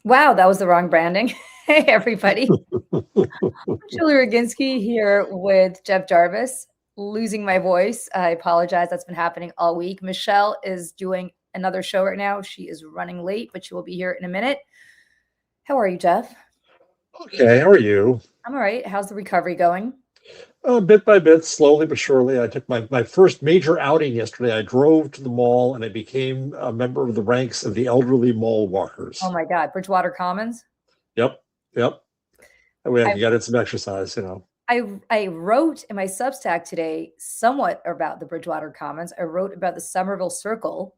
Wow, that was the wrong branding. Hey, everybody. Julie Roginsky here with Jeff Jarvis. Losing my voice. I apologize. That's been happening all week. Michelle is doing another show right now. She is running late, but she will be here in a minute. How are you, Jeff? Okay, how are you? I'm all right. How's the recovery going? Bit by bit, slowly but surely. I took my first major outing yesterday. I drove to the mall and I became a member of the ranks of the elderly mall Oh walkers. my God, Bridgewater Commons. Yep, yep. That way I I can get in some exercise. I wrote in my Substack today somewhat about the Bridgewater Commons. I wrote about the Somerville Circle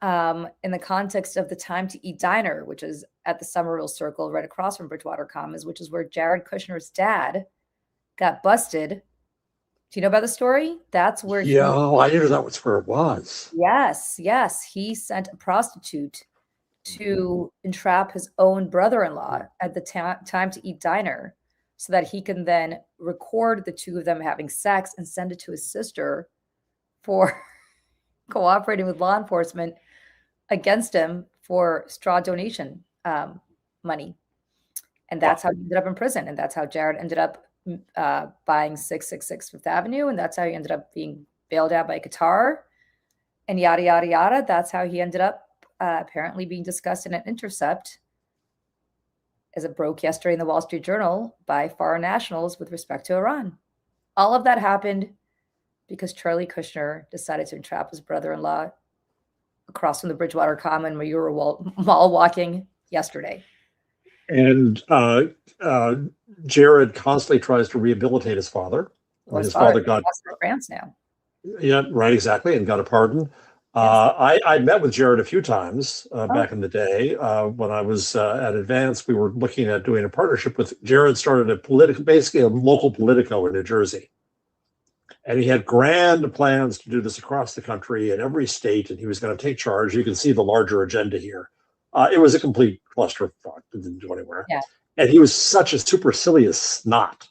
in the context of the Time to Eat Diner, which is at the Somerville Circle right across from Bridgewater Commons, which is where Jared Kushner's dad got busted. Do you know about the story? That's where Yeah, he, I knew that was where it was. yes, he sent a prostitute to entrap his own brother-in-law at the Time to Eat Diner so that he can then record the two of them having sex and send it to his sister for cooperating with law enforcement against him for straw donation money. And that's Wow. how he ended up in prison. And that's how Jared ended up buying 666 Fifth Avenue. And that's how he ended up being bailed out by Qatar and yada, yada, yada. That's how he ended up apparently being discussed in an intercept, as it broke yesterday in the Wall Street Journal, by foreign nationals with respect to Iran. All of that happened because Charlie Kushner decided to entrap his brother-in-law across from the Bridgewater Common where you were mall walking yesterday. And Jared constantly tries to rehabilitate his father. Well, his His father father got, in France now. yeah, right, exactly, and got a pardon. Yes. I met with Jared a few times Oh, back in the day when I was at Advance. We were looking at doing a partnership with Jared. Started basically a local Politico in New Jersey, and he had grand plans to do this across the country in every state, and he was going to take charge. You can see the larger agenda here. It was a complete clusterfuck. It didn't go anywhere, yeah. and he was such a supercilious snot.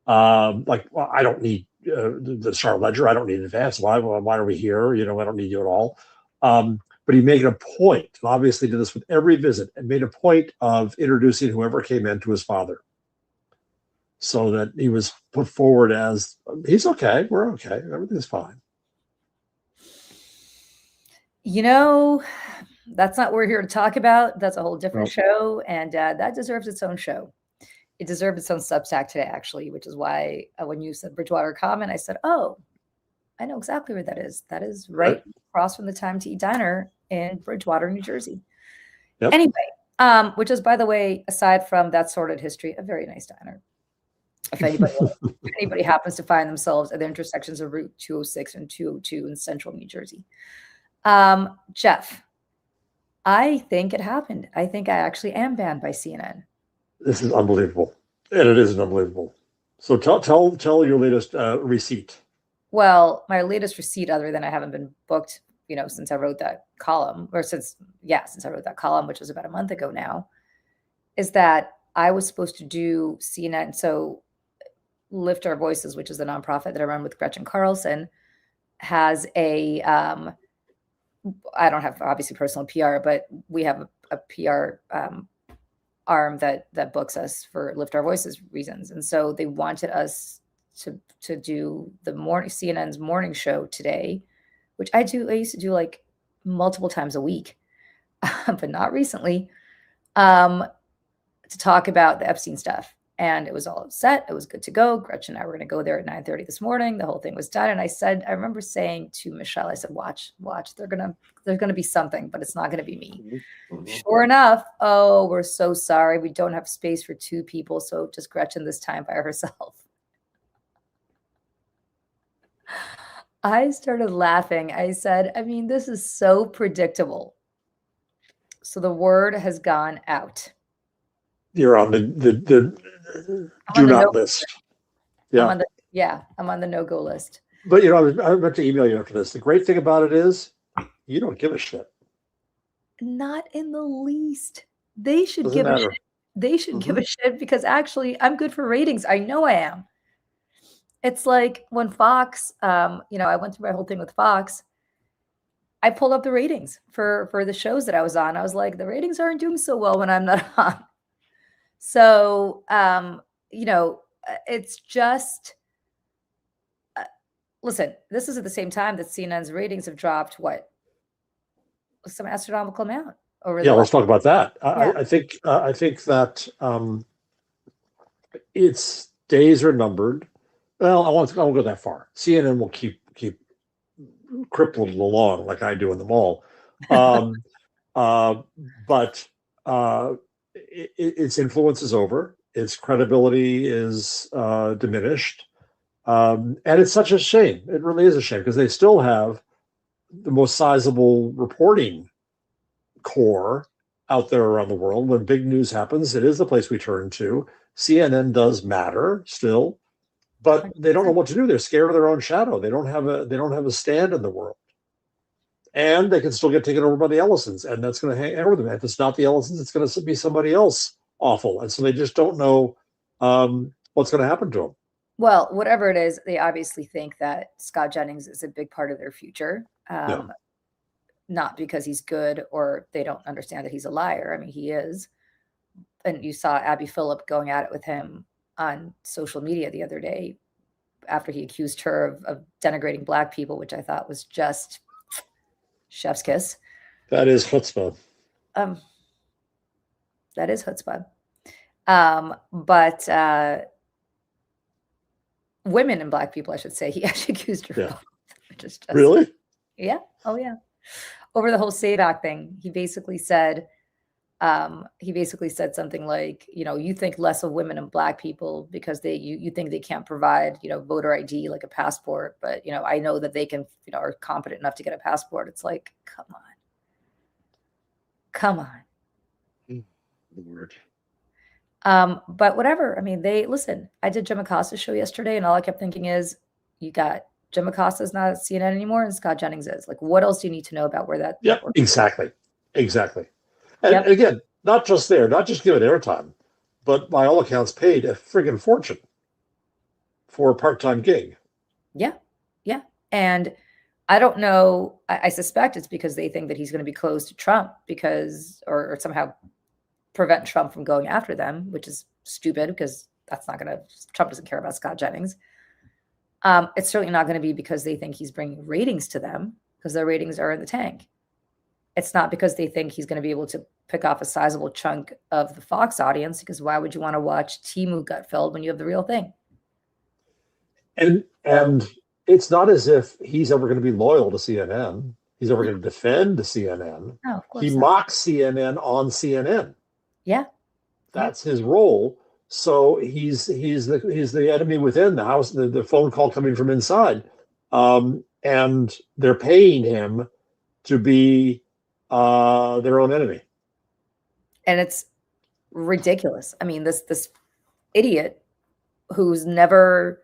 Like, well, I don't need the Star Ledger. I don't need Advance. Why are we here? I don't need you at all. But he made a point, and obviously did this with every visit, and made a point of introducing whoever came in to his father, so that he was put forward as he's okay, we're okay, everything's fine. You know, that's not what we're here to talk about. That's a whole different Well, show, and that deserves its own show. It deserved its own Substack today, actually, which is why when you said Bridgewater Common, I said, oh, I know exactly where that is. That is right right. across from the Time to Eat Diner in Bridgewater, New Jersey. Yep. Anyway, which is, by the way, aside from that sordid history, a very nice diner. If anybody happens to find themselves at the intersections of Route 206 and 202 in central New Jersey. Jeff, I think it happened. I think I actually am banned by CNN. This is unbelievable, and it is unbelievable. So tell your latest receipt. Well, my latest receipt, other than I haven't been booked, since I wrote that column, or since I wrote that column, which was about a month ago now, is that I was supposed to do CNN. So Lift Our Voices, which is the nonprofit that I run with Gretchen Carlson, has a I don't have obviously personal PR, but we have a PR arm that books us for Lift Our Voices reasons. And so they wanted us to do the CNN's morning show today, which I used to do like multiple times a week, but not recently, to talk about the Epstein stuff. And it was all set. It was good to go. Gretchen and I were going to go there at 9:30 this morning. The whole thing was done. And I remember saying to Michelle, I said, watch, there's going to be something, but it's not going to be me. Mm-hmm. Sure enough, oh, we're so sorry. We don't have space for two people. So just Gretchen this time by herself. I started laughing. I said, I mean, this is so predictable. So the word has gone out. You're on the do not list. Yeah. I'm on the no-go list. But I was about to email you after this. The great thing about it is you don't give a shit. Not in the least. They should Doesn't give a matter. shit. They should give a shit because actually I'm good for ratings. I know I am. It's like when Fox, I went through my whole thing with Fox. I pulled up the ratings for the shows that I was on. I was like, the ratings aren't doing so well when I'm not on. So, it's just, listen, this is at the same time that CNN's ratings have dropped some astronomical amount over Yeah, the let's last. talk about that. Yeah. I think that its days are numbered. Well, I won't go that far. CNN will keep crippling along like I do in the mall. Um, but its influence is over. Its credibility is diminished. And it's such a shame. It really is a shame because they still have the most sizable reporting core out there around the world. When big news happens, it is the place we turn to. CNN does matter still, but they don't know what to do. They're scared of their own shadow. They don't have a stand in the world. And they can still get taken over by the Ellisons, and that's going to hang over them. If it's not the Ellisons, it's going to be somebody else awful, and so they just don't know what's going to happen to them. Well, whatever it is, they obviously think that Scott Jennings is a big part of their future. Yeah. Not because he's good or they don't understand that he's a liar. I mean, he is. And you saw Abby Phillip going at it with him on social media the other day after he accused her of denigrating Black people, which I thought was just chef's kiss. That is chutzpah. That is chutzpah. But women and Black people, I should say, he actually accused her of, which is just, really? Yeah. Oh, yeah. Over the whole SAVAC thing, he basically said something like, you think less of women and Black people because you think they can't provide, voter ID, like a passport, but I know that they can, are competent enough to get a passport. It's like, come on. The word. But whatever. I mean, listen, I did Jim Acosta's show yesterday, and all I kept thinking is, you got Jim Acosta's not at CNN anymore, and Scott Jennings is. Like, what else do you need to know about where that? Yeah, exactly. And Yep. again, not just give it airtime, but by all accounts, paid a friggin' fortune for a part-time gig. Yeah, and I don't know. I suspect it's because they think that he's going to be close to Trump or somehow prevent Trump from going after them, which is stupid because Trump doesn't care about Scott Jennings. It's certainly not going to be because they think he's bringing ratings to them, because their ratings are in the tank. It's not because they think he's going to be able to pick off a sizable chunk of the Fox audience, because why would you want to watch Timu Gutfeld when you have the real thing? And it's not as if he's ever going to be loyal to CNN. He's ever going to defend CNN. No, of course he not. mocks CNN on CNN. Yeah. That's his role. So he's the enemy within the house, the phone call coming from inside. And they're paying him to be their own enemy. And it's ridiculous. I mean, this idiot who's never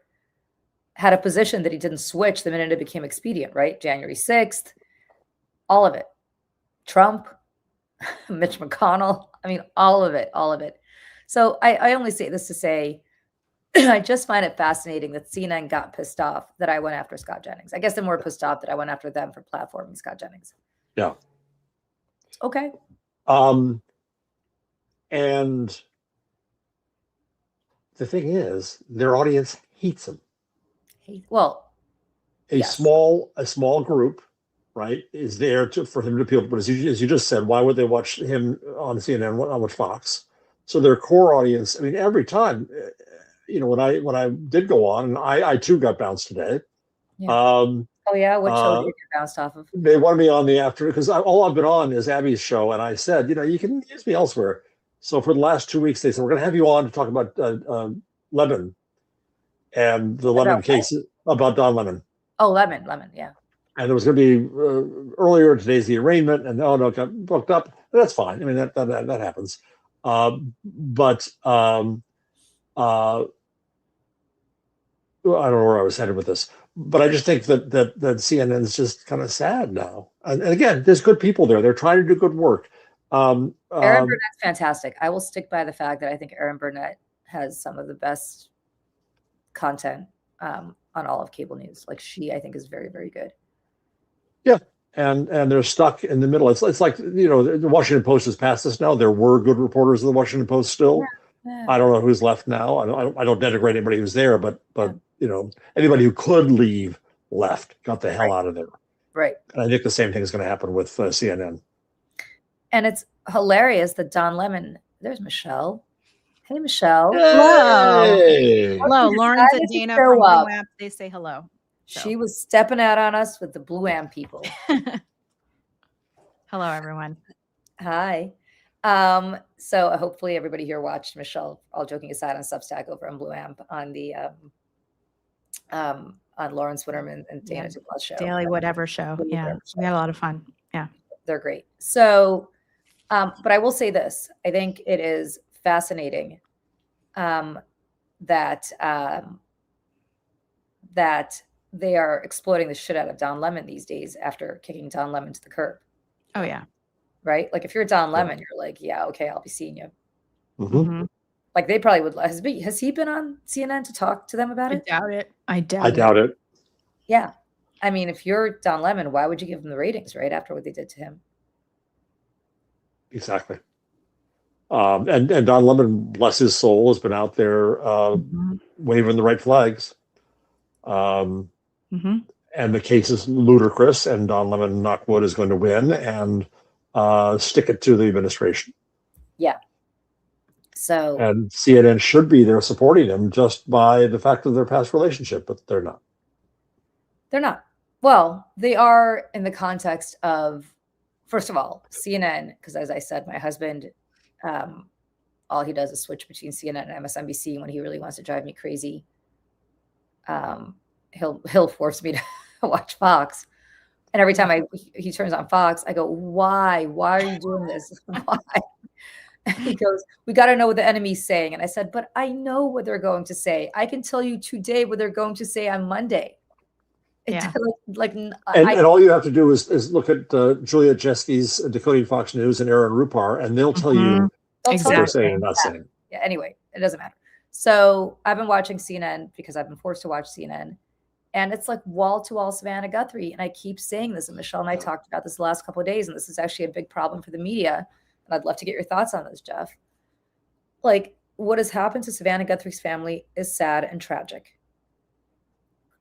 had a position that he didn't switch the minute it became expedient, right? January 6th, all of it. Trump, Mitch McConnell. I mean, all of it. So I only say this to say, I just find it fascinating that CNN got pissed off that I went after Scott Jennings. I guess they're more pissed off that I went after them for platforming Scott Jennings. Yeah. Okay. And the thing is, their audience hates him. Well, a small group, right, is there for him to appeal. But as you just said, why would they watch him on CNN, not with Fox? So their core audience. I mean, every time, when I did go on, and I too got bounced today. Yeah. What show did you get bounced off of? They wanted me on the afternoon because all I've been on is Abby's show, and I said, you can use me elsewhere. So for the last 2 weeks, they said we're going to have you on to talk about Lemon and the Lemon case about Don Lemon. Oh, Lemon, yeah. And there was going to be earlier today's the arraignment, and no, it got booked up. That's fine. I mean, that happens. But I don't know where I was headed with this, but I just think that CNN is just kind of sad now. And again, there's good people there. They're trying to do good work. Aaron Burnett's fantastic. I will stick by the fact that I think Aaron Burnett has some of the best content on all of cable news. Like, she, I think, is very, very good. Yeah. and they're stuck in the middle. It's like, the Washington Post has passed this now. There were good reporters in the Washington Post still. Yeah. I don't know who's left now. I don't denigrate anybody who's there, but anybody who could leave left, got the hell out of there. Right. And I think the same thing is going to happen with CNN. And it's hilarious that Don Lemon. There's Michelle. Hey, Michelle. Hey. Hello, Lawrence and Dana from Welp. They say hello. So. She was stepping out on us with the Blue Amp people. Hello, everyone. Hi. So hopefully everybody here watched Michelle, all joking aside, on Substack over on Blue Amp on the on Lawrence Winterman and Dana Dubois show. Daily Whatever show. Yeah. We had a lot of fun. Yeah. They're great. So, but I will say this. I think it is fascinating that they are exploiting the shit out of Don Lemon these days after kicking Don Lemon to the curb. Oh, yeah. Right? Like if you're Don Lemon, you're like, yeah, okay, I'll be seeing you. Mm-hmm. Like they probably would. Has he been on CNN to talk to them about it? I doubt it. Yeah. I mean, if you're Don Lemon, why would you give him the ratings right after what they did to him? Exactly. And Don Lemon, bless his soul, has been out there waving the right flags. And the case is ludicrous, and Don Lemon, knock wood, is going to win and stick it to the administration. Yeah. So. And CNN should be there supporting him just by the fact of their past relationship, but they're not. They're not. Well, they are in the context of, first of all, CNN, because as I said, my husband, all he does is switch between CNN and MSNBC when he really wants to drive me crazy. He'll force me to watch Fox. And every time he turns on Fox, I go, why? Why are you doing this? Why? And he goes, we got to know what the enemy's saying. And I said, but I know what they're going to say. I can tell you today what they're going to say on Monday. Yeah. And all you have to do is look at Julia Jeski's Decoding Fox News and Aaron Rupar, and they'll tell you what they're saying and not saying. Yeah. Anyway, it doesn't matter. So I've been watching CNN because I've been forced to watch CNN. And it's like wall-to-wall Savannah Guthrie. And I keep saying this, and Michelle and I talked about this the last couple of days, and this is actually a big problem for the media. And I'd love to get your thoughts on this, Jeff. Like, what has happened to Savannah Guthrie's family is sad and tragic.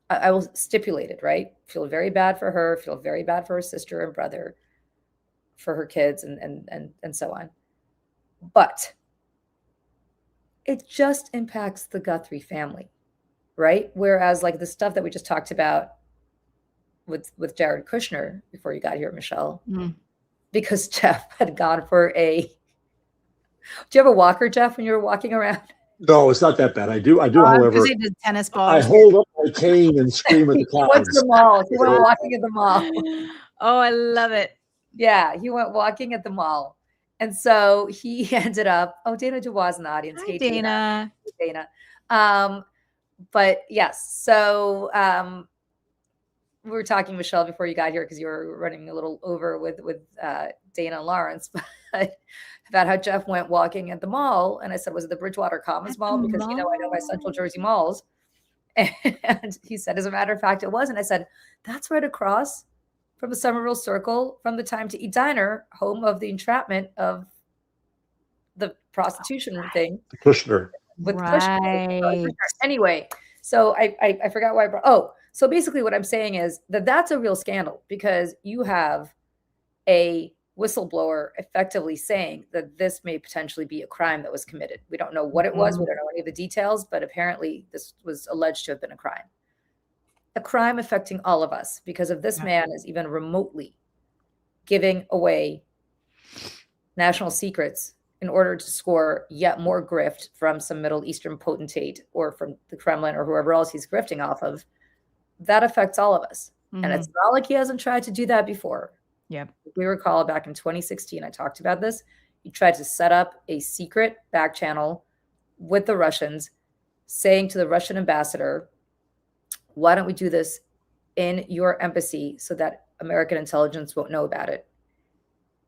I will stipulate it, right? Feel very bad for her, feel very bad for her sister and brother, for her kids, and so on. But it just impacts the Guthrie family, right? Whereas like the stuff that we just talked about with Jared Kushner before you got here, Michelle, because Jeff had gone for do you have a walker, Jeff, when you were walking around? No, it's not that bad. I do. However, he did tennis balls. I hold up my cane and scream at the clouds. What's the mall? He went walking at the mall. Oh, I love it. Yeah, he went walking at the mall. And so he ended up, Dana Dubois in the audience. Hi, Dana. Dana. But yes, so we were talking, Michelle, before you got here, because you were running a little over with Dana and Lawrence, but about how Jeff went walking at the mall. And I said, was it the Bridgewater Commons Mall? Because, I know my Central Jersey malls. And he said, as a matter of fact, it was. And I said, that's right across from the Somerville Circle, from the Time to Eat Diner, home of the entrapment of the prostitution thing. The Kushner. With Kushner. Anyway, so I forgot why I brought. So basically what I'm saying is that's a real scandal, because you have a whistleblower effectively saying that this may potentially be a crime that was committed. We don't know what it was. We don't know any of the details, but apparently this was alleged to have been a crime affecting all of us, because if this man is even remotely giving away national secrets in order to score yet more grift from some Middle Eastern potentate or from the Kremlin or whoever else he's grifting off of, that affects all of us. And it's not like he hasn't tried to do that before. Yep. If we recall, back in 2016, I talked about this. He tried to set up a secret back channel with the Russians, saying to the Russian ambassador, why don't we do this in your embassy so that American intelligence won't know about it?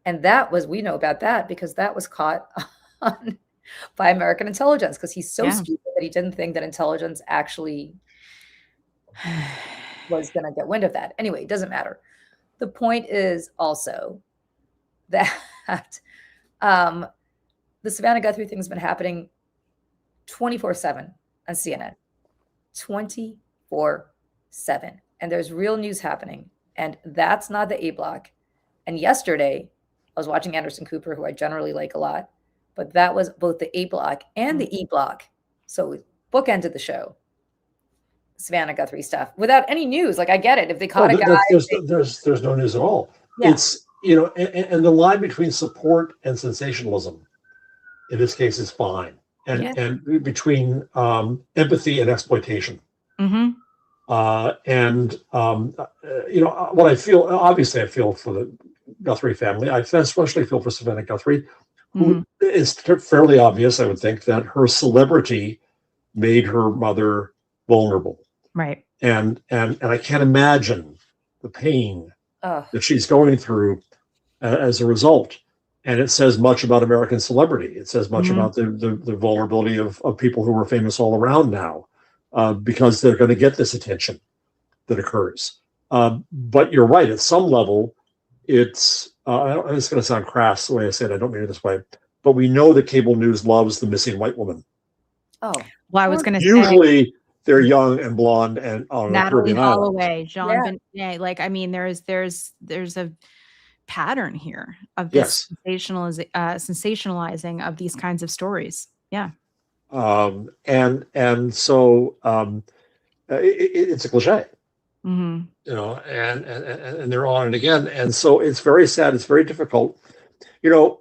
And we know about that because that was caught by American intelligence, because he's so stupid that he didn't think that intelligence actually was going to get wind of that. Anyway, it doesn't matter. The point is also that the Savannah Guthrie thing has been happening 24/7 on CNN. 24/7. And there's real news happening. And that's not the A block. And yesterday, I was watching Anderson Cooper, who I generally like a lot, but that was both the A block and the E block. So it bookended the show. Savannah Guthrie stuff without any news. Like, I get it. If they caught a guy. There's no news at all. Yeah. It's, you know, and the line between support and sensationalism in this case is fine. And between empathy and exploitation. Mm-hmm. You know, what I feel, obviously I feel for the Guthrie family. I especially feel for Savannah Guthrie, who is fairly obvious, I would think, that her celebrity made her mother vulnerable. Right. And I can't imagine the pain that she's going through as a result. And it says much about American celebrity. It says much about the vulnerability of people who are famous all around now, because they're going to get this attention that occurs. But you're right. At some level, it's going to sound crass the way I said it. I don't mean it this way. But we know that cable news loves the missing white woman. Oh, well, I was going to say. Usually they're young and blonde and on Natalie Holloway, island. Jean Benet. Like, I mean, there's a pattern here of this sensationalizing of these kinds of stories. Yeah. And so it's a cliche. Mm-hmm. You know, and they're on it again. And so it's very sad. It's very difficult. You know,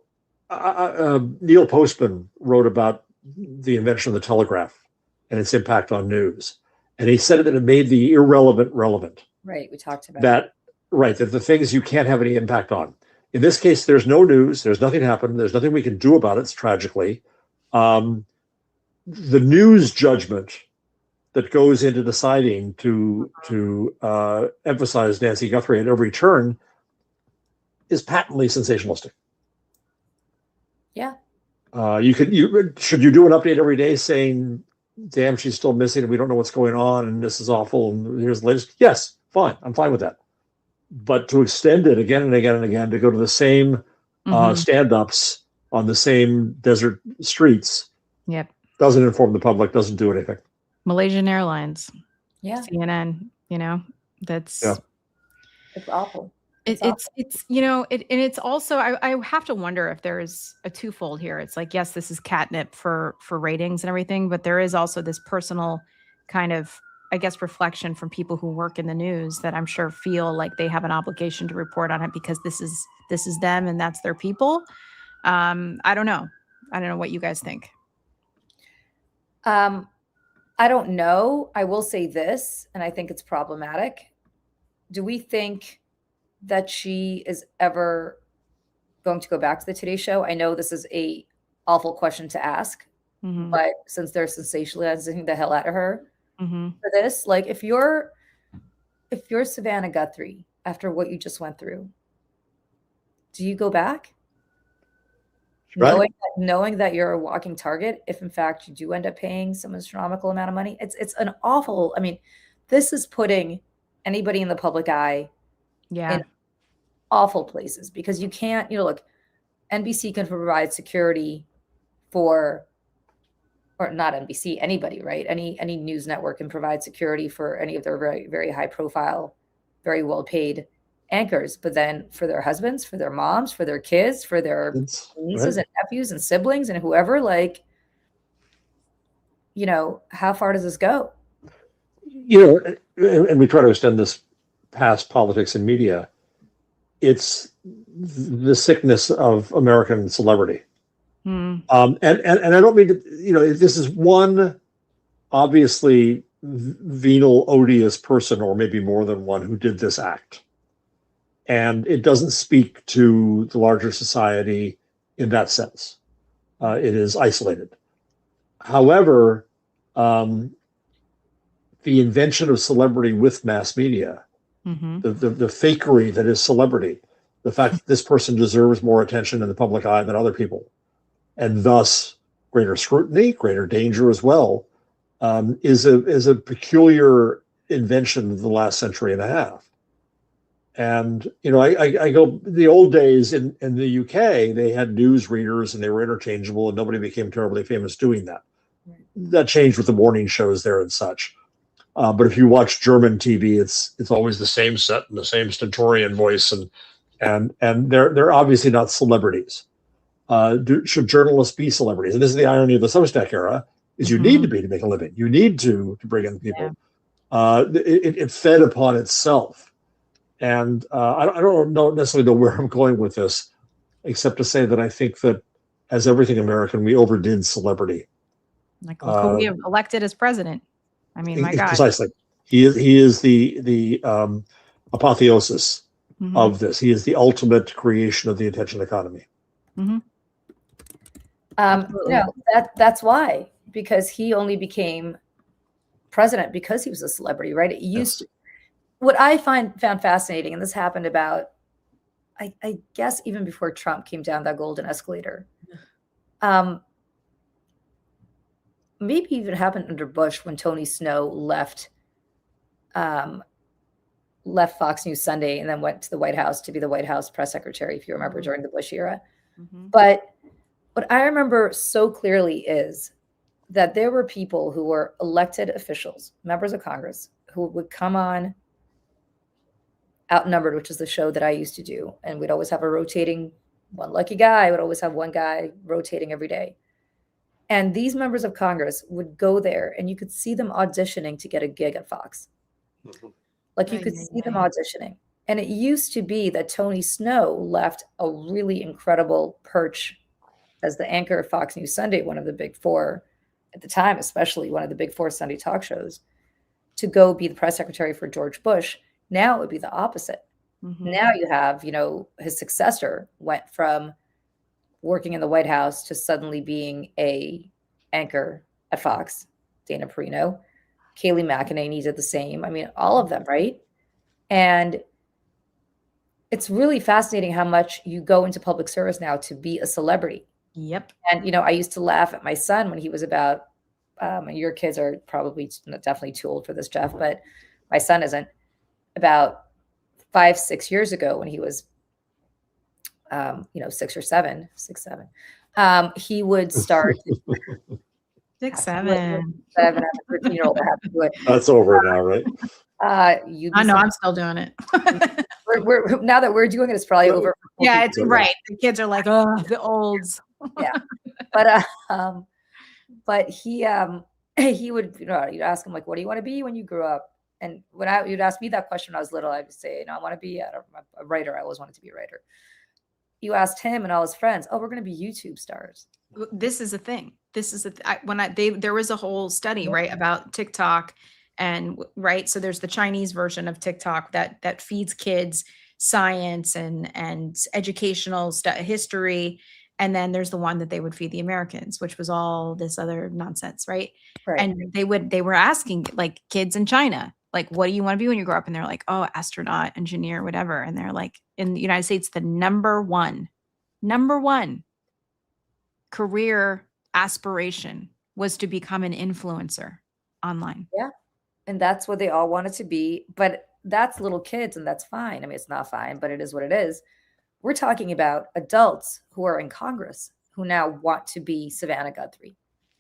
Neil Postman wrote about the invention of the telegraph and its impact on news. And he said that it made the irrelevant relevant. Right. We talked about that. Right. That the things you can't have any impact on. In this case, there's no news. There's nothing happened. There's nothing we can do about it, tragically. The news judgment that goes into deciding to emphasize Nancy Guthrie at every turn is patently sensationalistic. Yeah. Should you do an update every day saying, damn, she's still missing and we don't know what's going on and this is awful and here's the latest? Yes, fine. I'm fine with that. But to extend it again and again and again, to go to the same stand-ups on the same desert streets, doesn't inform the public, doesn't do anything. Malaysian Airlines, CNN, you know, that's it's awful. It's you know, and it's also I have to wonder if there's a twofold here. It's like, yes, this is catnip for ratings and everything, but there is also this personal kind of, I guess, reflection from people who work in the news that I'm sure feel like they have an obligation to report on it because this is them and that's their people. I don't know what you guys think. I don't know. I will say this, and I think it's problematic. Do we think that she is ever going to go back to the Today Show? I know this is a awful question to ask, but since they're sensationalizing the hell out of her for this, like if you're Savannah Guthrie Right. after what you just went through, do you go back? Right. Knowing that you're a walking target, if in fact you do end up paying some astronomical amount of money, it's an awful. I mean, this is putting anybody in the public eye in awful places because you can't. You know, look, NBC can provide security for, or not NBC, anybody, right? Any news network can provide security for any of their very, very high profile, very well paid anchors, but then for their husbands, for their moms, for their kids, for their nieces and nephews and siblings and whoever, like, you know, how far does this go? You know, and we try to extend this past politics and media. It's the sickness of American celebrity. And I don't mean to, you know, this is one obviously venal, odious person, or maybe more than one, who did this act. And it doesn't speak to the larger society in that sense. It is isolated. However, the invention of celebrity with mass media, the fakery that is celebrity, the fact that this person deserves more attention in the public eye than other people, and thus greater scrutiny, greater danger as well, is a peculiar invention of the last century and a half. And I go the old days in the UK, they had news readers and they were interchangeable, and nobody became terribly famous doing that. That changed with the morning shows there and such. But if you watch German TV, it's always the same set and the same stentorian voice, and they're obviously not celebrities. Should journalists be celebrities? And this is the irony of the Substack era: is you need to be to make a living. You need to bring in people. Yeah. It fed upon itself, and I don't necessarily know where I'm going with this, except to say that I think that, as everything American, we overdid celebrity. Like who we have elected as president. I mean, my God. Precisely. He is the apotheosis of this. He is the ultimate creation of the attention economy. That's why, because he only became president because he was a celebrity, right? It used to, what I found fascinating, and this happened about, I guess, even before Trump came down that golden escalator. Maybe even happened under Bush when Tony Snow left Fox News Sunday and then went to the White House to be the White House press secretary, if you remember, during the Bush era. But what I remember so clearly is that there were people who were elected officials, members of Congress, who would come on Outnumbered, which is the show that I used to do. And we'd always have a rotating, one lucky guy would always have one guy rotating every day. And these members of Congress would go there and you could see them auditioning to get a gig at Fox. Like you could see them auditioning. And it used to be that Tony Snow left a really incredible perch as the anchor of Fox News Sunday, one of the big four at the time, especially one of the big four Sunday talk shows, to go be the press secretary for George Bush. Now it would be the opposite. Now you have, his successor went from working in the White House to suddenly being a anchor at Fox. Dana Perino, Kayleigh McEnany did the same. I mean, all of them, right? And it's really fascinating how much you go into public service now to be a celebrity. Yep. And, I used to laugh at my son when he was about, your kids are probably definitely too old for this, Jeff, but my son isn't, about 5-6 years ago when he was 6 or 7, he would start 6, 7. 7 as a 13-year-old. That's over now, right? I know, I'm still doing it. we're now that we're doing it, it's probably over. Yeah, it's right. The kids are like, oh, the olds. Yeah, but he would, you'd ask him, like, what do you want to be when you grow up? And when you'd ask me that question when I was little, I'd say, I want to be a writer. I always wanted to be a writer. You asked him and all his friends, oh, we're going to be YouTube stars. This is a thing. This is there was a whole study, right, about TikTok, and right. So there's the Chinese version of TikTok that feeds kids science and educational history. And then there's the one that they would feed the Americans, which was all this other nonsense. Right. And they were asking, like, kids in China, like, what do you want to be when you grow up? And they're like, oh, astronaut, engineer, whatever. And they're like, in the United States, the number one career aspiration was to become an influencer online. Yeah. And that's what they all wanted to be. But that's little kids, and that's fine. I mean, it's not fine, but it is what it is. We're talking about adults who are in Congress who now want to be Savannah Guthrie.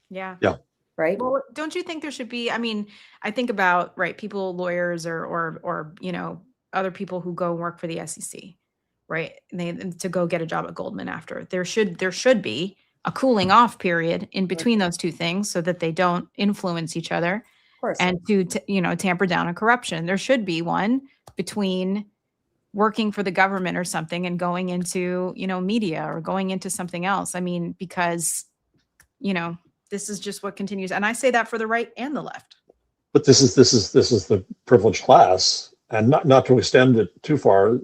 Yeah. Yeah. Right. Well, don't you think there should be, I mean, I think about, right, people, lawyers or other people who go work for the SEC, right? And to go get a job at Goldman after. There should be a cooling off period in between those two things so that they don't influence each other. Of course. And to tamper down on corruption. There should be one between working for the government or something and going into, media or going into something else. I mean, because, this is just what continues. And I say that for the right and the left. But this is the privileged class, and not to extend it too far,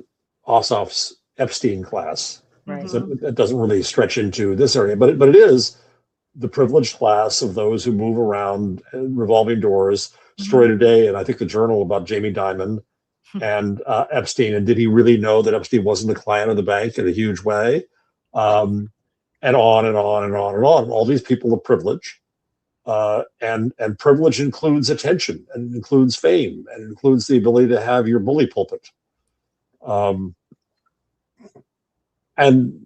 Ossoff's Epstein class. Right. So it doesn't really stretch into this area, but it is the privileged class of those who move around revolving doors. Story today, and I think the Journal, about Jamie Dimon and Epstein, and did he really know that Epstein wasn't the client of the bank in a huge way? And on and on and on and on. All these people of privilege, and privilege includes attention, and includes fame, and includes the ability to have your bully pulpit. And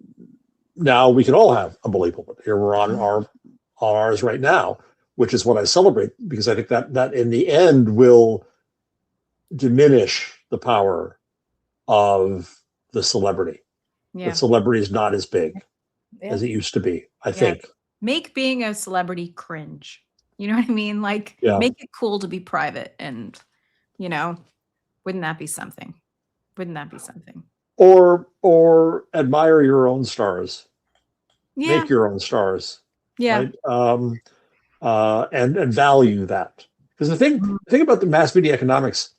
now we can all have unbelievable. But here we're on ours right now, which is what I celebrate, because I think that in the end will diminish the power of the celebrity. Yeah. The celebrity is not as big as it used to be, I think. Make being a celebrity cringe. You know what I mean? Like, make it cool to be private, and, you know, wouldn't that be something? Wouldn't that be something? Or admire your own stars. Yeah. Make your own stars. Yeah. Right? And value that. Because the thing about the mass media economics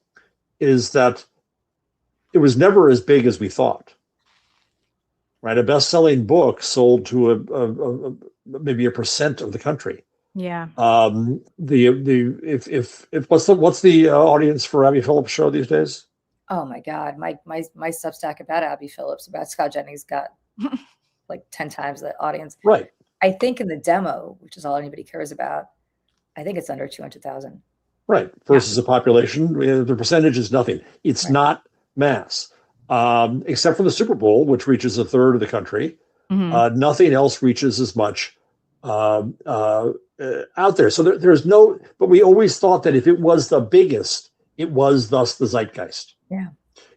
is that it was never as big as we thought. Right? A best-selling book sold to maybe 1% of the country. Yeah. If what's the audience for Abby Phillips' show these days? Oh my God, my Substack about Abby Phillips, about Scott Jennings, got like 10 times the audience. Right. I think in the demo, which is all anybody cares about, I think it's under 200,000. Right. Versus a population, the percentage is nothing. It's not mass, except for the Super Bowl, which reaches a third of the country. Mm-hmm. Nothing else reaches as much out there. So there's no, but we always thought that if it was the biggest, it was thus the zeitgeist. Yeah.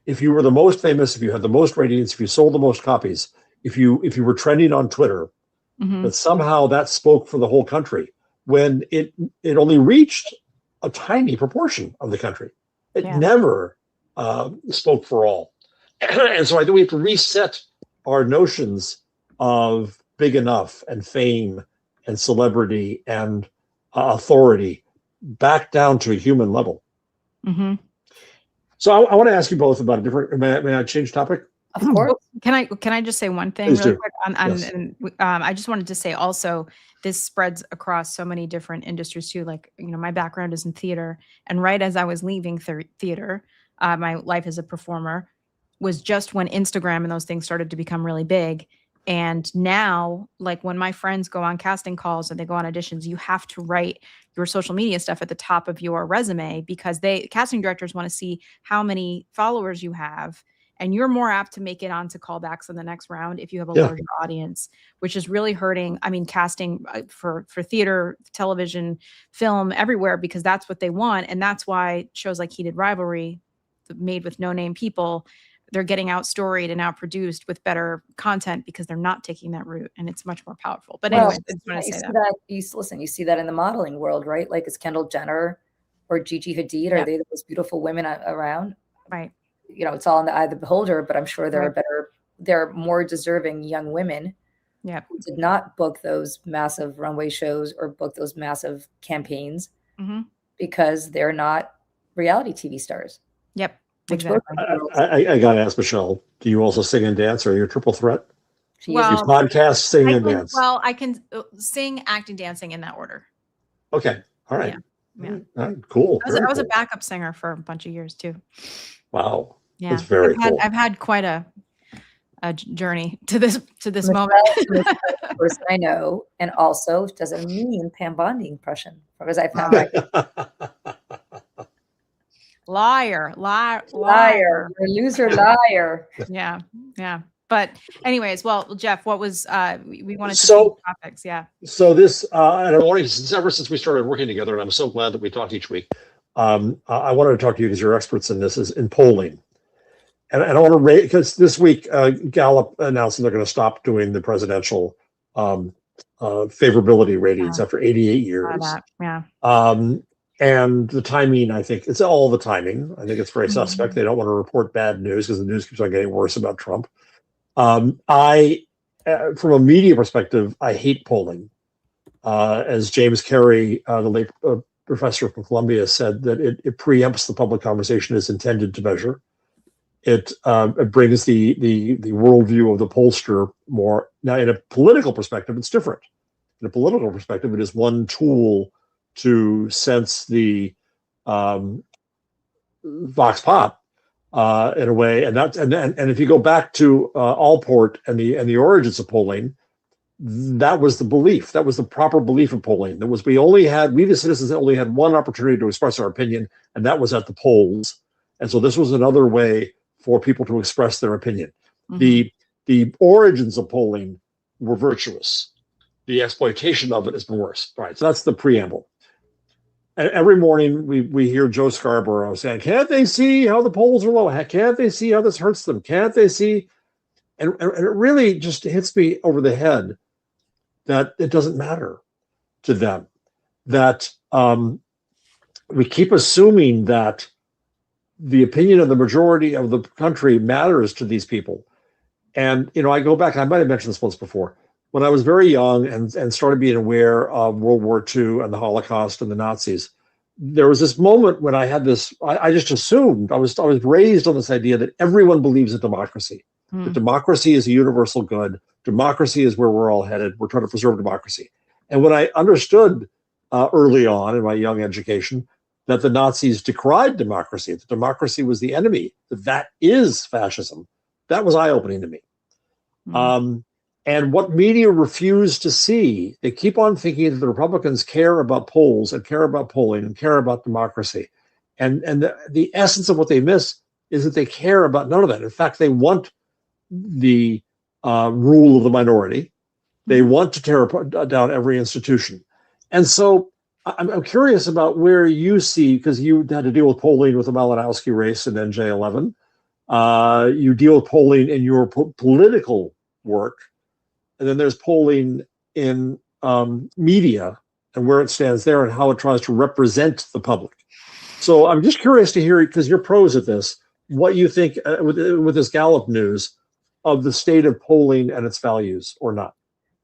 If you were the most famous, if you had the most ratings, if you sold the most copies, if you were trending on Twitter, that somehow that spoke for the whole country, when it only reached a tiny proportion of the country. It never spoke for all. And so I think we have to reset our notions of big enough and fame and celebrity and authority back down to a human level. Mm-hmm. So I want to ask you both about a different. May I change topic? Of course. Can I just say one thing really quick? I just wanted to say also, this spreads across so many different industries too. Like, you know, my background is in theater, and right as I was leaving theater, my life as a performer was just when Instagram and those things started to become really big. And now, like, when my friends go on casting calls and they go on auditions, you have to write your social media stuff at the top of your resume, because casting directors want to see how many followers you have. And you're more apt to make it onto callbacks in the next round if you have a larger audience, which is really hurting. I mean, casting for theater, television, film, everywhere, because that's what they want. And that's why shows like Heated Rivalry, made with no-name people, they're getting out-storied and out-produced with better content because they're not taking that route, and it's much more powerful. But anyway, I just want to say that. You see that in the modeling world, right? Like, is Kendall Jenner or Gigi Hadid, are they the most beautiful women around? Right. You know, it's all in the eye of the beholder, but I'm sure there are more deserving young women who did not book those massive runway shows or book those massive campaigns because they're not reality TV stars. Yep. Exactly. I got to ask Michelle, do you also sing and dance, or are you a triple threat? You podcast, sing, and dance? Well, I can sing, acting, dancing in that order. Okay. All right. Yeah. All right. Cool. I was a backup singer for a bunch of years too. Wow. Yeah. That's very cool. I've had quite a journey to this moment. The person I know, and also doesn't mean Pam Bondi impression, because I found liar, loser, liar. Yeah. But anyways, well, Jeff, what was we wanted to change topics? Yeah. So this, and ever since we started working together, and I'm so glad that we talk each week. I wanted to talk to you because you're experts in this, is in polling. And I want to rate, because this week Gallup announced that they're going to stop doing the presidential favorability ratings after 88 years. And the timing, I think it's all the timing. I think it's very suspect. They don't want to report bad news because the news keeps on getting worse about Trump. From a media perspective, I hate polling. As James Carey, the late professor from Columbia, said, that it preempts the public conversation it's intended to measure. It brings the worldview of the pollster more. Now, in a political perspective, it's different. In a political perspective, it is one tool to sense the vox pop in a way, and if you go back to Allport and the origins of polling, that was the belief. That was the proper belief of polling. That was we the citizens only had one opportunity to express our opinion, and that was at the polls. And so this was another way for people to express their opinion. Mhm. The origins of polling were virtuous. The exploitation of it has been worse. Right. So that's the preamble. And every morning we hear Joe Scarborough saying, "Can't they see how the polls are low? Can't they see how this hurts them? Can't they see?" And it really just hits me over the head that it doesn't matter to them. That we keep assuming that the opinion of the majority of the country matters to these people. And, I go back, I might have mentioned this once before. When I was very young and started being aware of World War II and the Holocaust and the Nazis, there was this moment when I had this, I just assumed, I was raised on this idea that everyone believes in democracy. That democracy is a universal good. Democracy is where we're all headed. We're trying to preserve democracy. And when I understood early on in my young education that the Nazis decried democracy, that democracy was the enemy, that is fascism, that was eye-opening to me. And what media refuse to see, they keep on thinking that the Republicans care about polls and care about polling and care about democracy. And the essence of what they miss is that they care about none of that. In fact, they want the rule of the minority. They want to tear down every institution. And so I'm curious about where you see, because you had to deal with polling with the Malinowski race in NJ11. You deal with polling in your political work. And then there's polling in media and where it stands there and how it tries to represent the public. So I'm just curious to hear, because you're pros at this, what you think with this Gallup news of the state of polling and its values or not.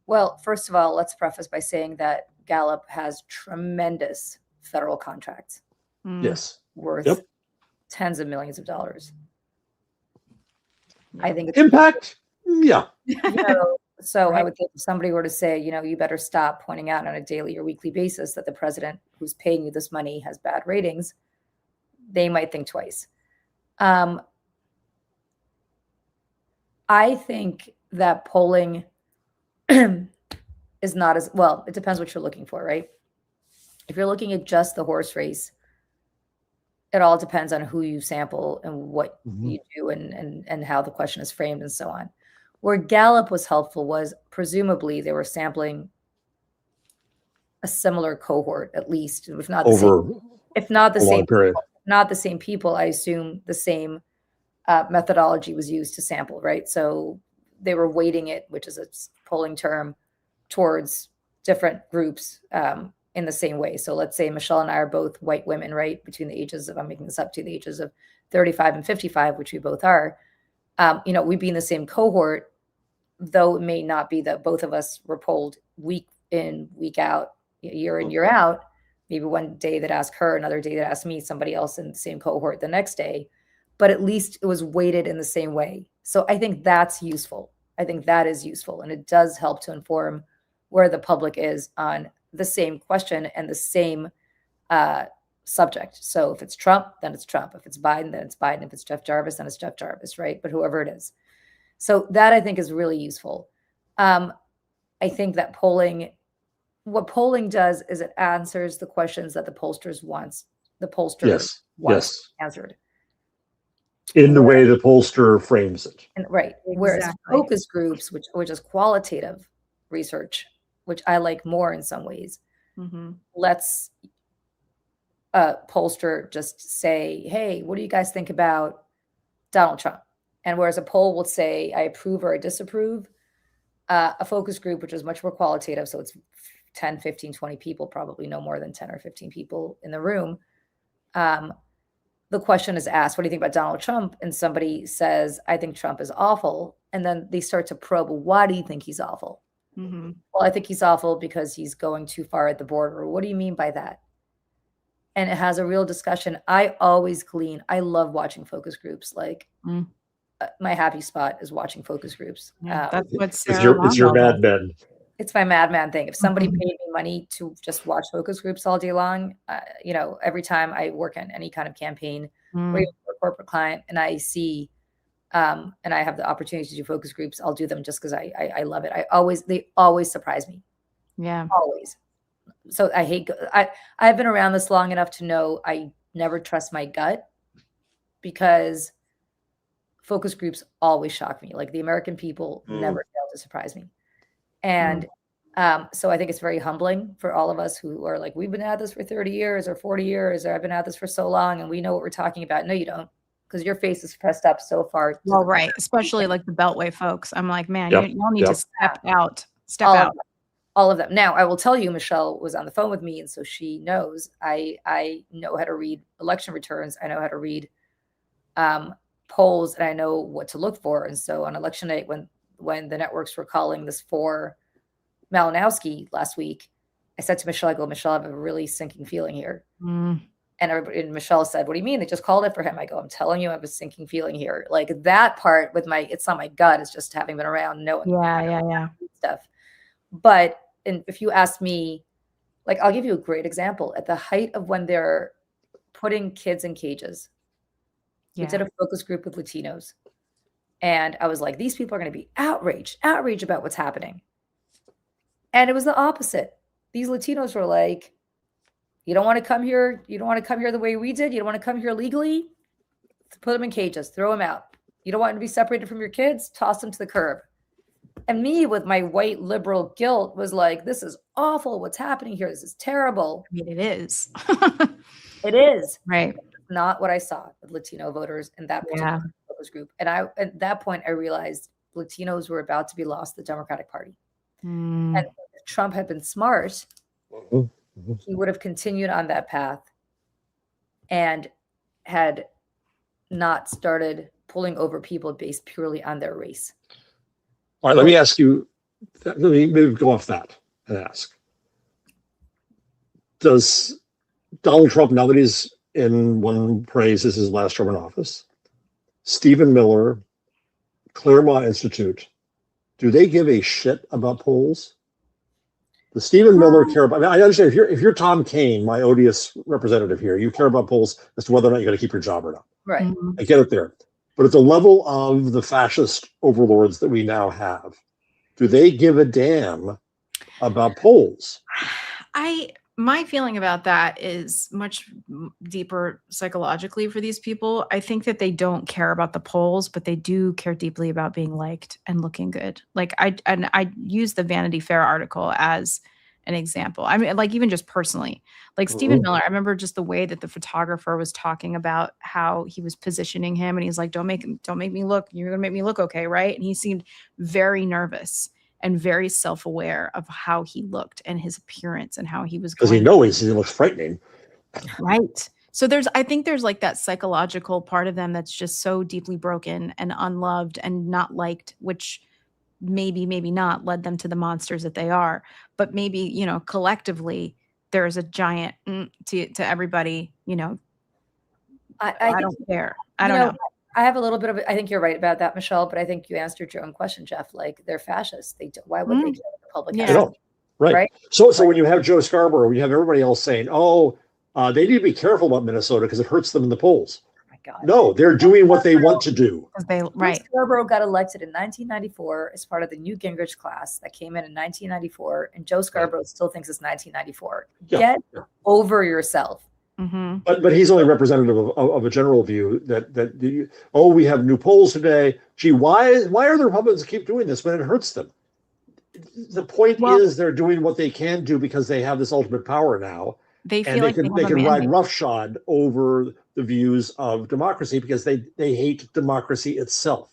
Well, first of all, let's preface by saying that Gallup has tremendous federal contracts. Yes. Worth tens of millions of dollars. I think it's impact. Yeah. So right. I would think if somebody were to say, you better stop pointing out on a daily or weekly basis that the president who's paying you this money has bad ratings, they might think twice. I think that polling is not as well. It depends what you're looking for, right? If you're looking at just the horse race, it all depends on who you sample and what you do and how the question is framed and so on. Where Gallup was helpful was presumably they were sampling a similar cohort, at least, if not the same. If not the same period. Not the same people, I assume the same methodology was used to sample, right? So they were weighting it, which is a polling term, towards different groups in the same way. So let's say Michelle and I are both white women, right? Between the ages of, I'm making this up, to the ages of 35 and 55, which we both are. We'd be in the same cohort, though it may not be that both of us were polled week in, week out, year in, year out. Maybe one day that asked her, another day that asked me, somebody else in the same cohort the next day. But at least it was weighted in the same way. So I think that's useful. I think that is useful. And it does help to inform where the public is on the same question and the same subject. So if it's Trump, then it's Trump. If it's Biden, then it's Biden. If it's Jeff Jarvis, then it's Jeff Jarvis, right? But whoever it is. So that I think is really useful. I think that what polling does is it answers the questions that the pollster wants answered. In the way the pollster frames it. And, right. Exactly. Whereas focus groups, which is qualitative research, which I like more in some ways, lets a pollster just say, hey, what do you guys think about Donald Trump? And whereas a poll will say, I approve or I disapprove, a focus group, which is much more qualitative, so it's 10, 15, 20 people, probably no more than 10 or 15 people in the room. The question is asked, what do you think about Donald Trump? And somebody says, I think Trump is awful. And then they start to probe, why do you think he's awful? Well, I think he's awful because he's going too far at the border. What do you mean by that? And it has a real discussion. I always glean. I love watching focus groups. Like my happy spot is watching focus groups. Yeah, that's what's it's your Mad Men. It's my Mad Men thing. If somebody paid me money to just watch focus groups all day long, every time I work on any kind of campaign or even for a corporate client and I see and I have the opportunity to do focus groups, I'll do them just because I love it. They always surprise me. Yeah. Always. So I've been around this long enough to know I never trust my gut because focus groups always shock me. Like the American people never fail to surprise me. And so I think it's very humbling for all of us who are like, we've been at this for 30 years or 40 years, or I've been at this for so long and we know what we're talking about. No, you don't, because your face is pressed up so far. Well, right. Especially like the Beltway folks. I'm like, man, Yep. you all need to step out. All of them. Now, I will tell you, Michelle was on the phone with me, and so she knows I know how to read election returns. I know how to read polls, and I know what to look for. And so on election night, when the networks were calling this for Malinowski last week, I said to Michelle, I go, Michelle, I have a really sinking feeling here. And Michelle said, what do you mean? They just called it for him. I go, I'm telling you, I have a sinking feeling here. Like that part with it's not my gut. It's just having been around knowing stuff. But if you ask me, like, I'll give you a great example. At the height of when they're putting kids in cages, we did a focus group with Latinos. And I was like, these people are going to be outraged about what's happening. And it was the opposite. These Latinos were like, you don't want to come here. You don't want to come here the way we did. You don't want to come here legally. Put them in cages, throw them out. You don't want to be separated from your kids, toss them to the curb. And me with my white liberal guilt was like, this is awful. What's happening here? This is terrible. I mean, it is. It is. Right. Not what I saw with Latino voters in that particular focus group. And at that point, I realized Latinos were about to be lost to the Democratic Party. And if Trump had been smart, he would have continued on that path and had not started pulling over people based purely on their race. All right, let me ask you, let me maybe go off that and ask. Does Donald Trump, now that he's in one praise, this is his last term in office, Stephen Miller, Claremont Institute, do they give a shit about polls? Does Stephen Miller care about, I mean, I understand if you're Tom Kaine, my odious representative here, you care about polls as to whether or not you're going to keep your job or not. Right. I get it there. But at the level of the fascist overlords that we now have, do they give a damn about polls? My feeling about that is much deeper psychologically for these people. I think that they don't care about the polls, but they do care deeply about being liked and looking good. Like I use the Vanity Fair article as an example. I mean, like even just personally, like Stephen Miller, I remember just the way that the photographer was talking about how he was positioning him, and he's like, don't make me look, you're gonna make me look okay, right? And he seemed very nervous and very self-aware of how he looked and his appearance and how he was going. Because he looks frightening. Right. So I think there's like that psychological part of them that's just so deeply broken and unloved and not liked, which maybe not led them to the monsters that they are. But maybe, collectively, there's a giant to everybody, I don't care. I don't know. I have a little bit of, I think you're right about that, Michelle, but I think you answered your own question, Jeff. Like they're fascists. Why would they care what the public has? Right. So when you have Joe Scarborough, you have everybody else saying, they need to be careful about Minnesota because it hurts them in the polls. Oh my God. No, they're doing what they want to do. Joe Scarborough got elected in 1994 as part of the Newt Gingrich class that came in 1994, and Joe Scarborough still thinks it's 1994. Get over yourself. But he's only representative of a general view that we have new polls today. Gee, why are the Republicans keep doing this when it hurts them? The point is they're doing what they can do because they have this ultimate power now. They feel like they can ride roughshod over the views of democracy because they hate democracy itself.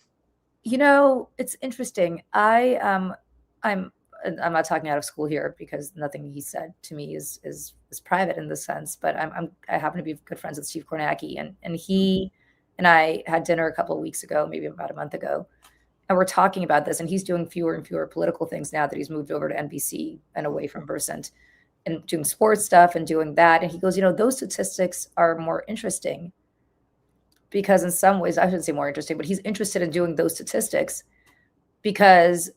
It's interesting. I'm not talking out of school here because nothing he said to me is private in this sense, but I happen to be good friends with Steve Kornacki, and he and I had dinner a couple of weeks ago, maybe about a month ago, and we're talking about this, and he's doing fewer and fewer political things now that he's moved over to NBC and away from Versant and doing sports stuff and doing that. And he goes, those statistics are more interesting because in some ways, I shouldn't say more interesting, but he's interested in doing those statistics because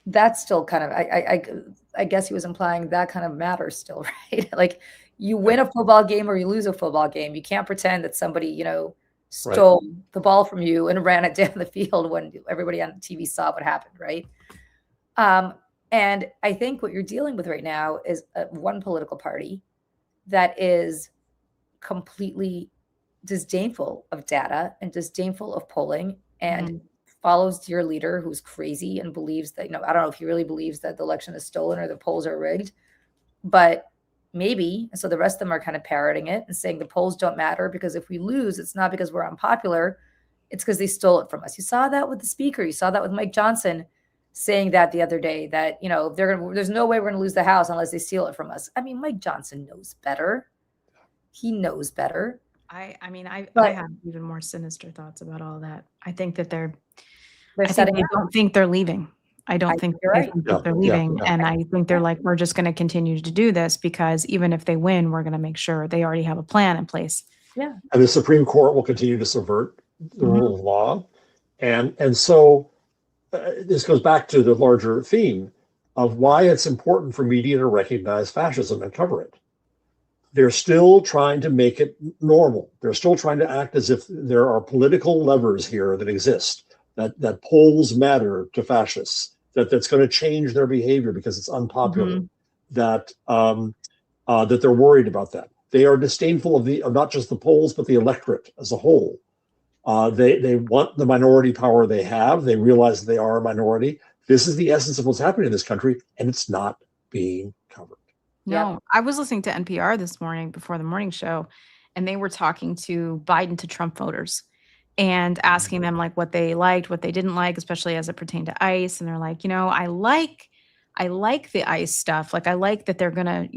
that's still kind of, I guess he was implying that kind of matters still, right? Like you win a football game or you lose a football game. You can't pretend that somebody, stole the ball from you and ran it down the field when everybody on TV saw what happened, right? And I think what you're dealing with right now is one political party that is completely disdainful of data and disdainful of polling and Mhm. follows your leader who's crazy and believes that, I don't know if he really believes that the election is stolen or the polls are rigged, but maybe. So the rest of them are kind of parroting it and saying the polls don't matter because if we lose, it's not because we're unpopular. It's because they stole it from us. You saw that with the speaker. You saw that with Mike Johnson saying that the other day that, there's no way we're going to lose the House unless they steal it from us. I mean, Mike Johnson knows better. He knows better. I But- have even more sinister thoughts about all that. I think that I think setting they up. don't think they're leaving. I don't think you're they right. think Yeah, that they're yeah, leaving. yeah. And I think they're like, we're just going to continue to do this because even if they win, we're going to make sure they already have a plan in place. Yeah. And the Supreme Court will continue to subvert the Mhm. rule of law. And so this goes back to the larger theme of why it's important for media to recognize fascism and cover it. They're still trying to make it normal. They're still trying to act as if there are political levers here that exist, that polls matter to fascists, that's going to change their behavior because it's unpopular, that they're worried about that. They are disdainful of not just the polls, but the electorate as a whole. They want the minority power they have. They realize they are a minority. This is the essence of what's happening in this country, and it's not being covered. No, Yep. I was listening to NPR this morning before the morning show, and they were talking to Biden to Trump voters and asking them like what they liked, what they didn't like, especially as it pertained to ICE. And they're like, I like the ICE stuff. Like I like that they're gonna,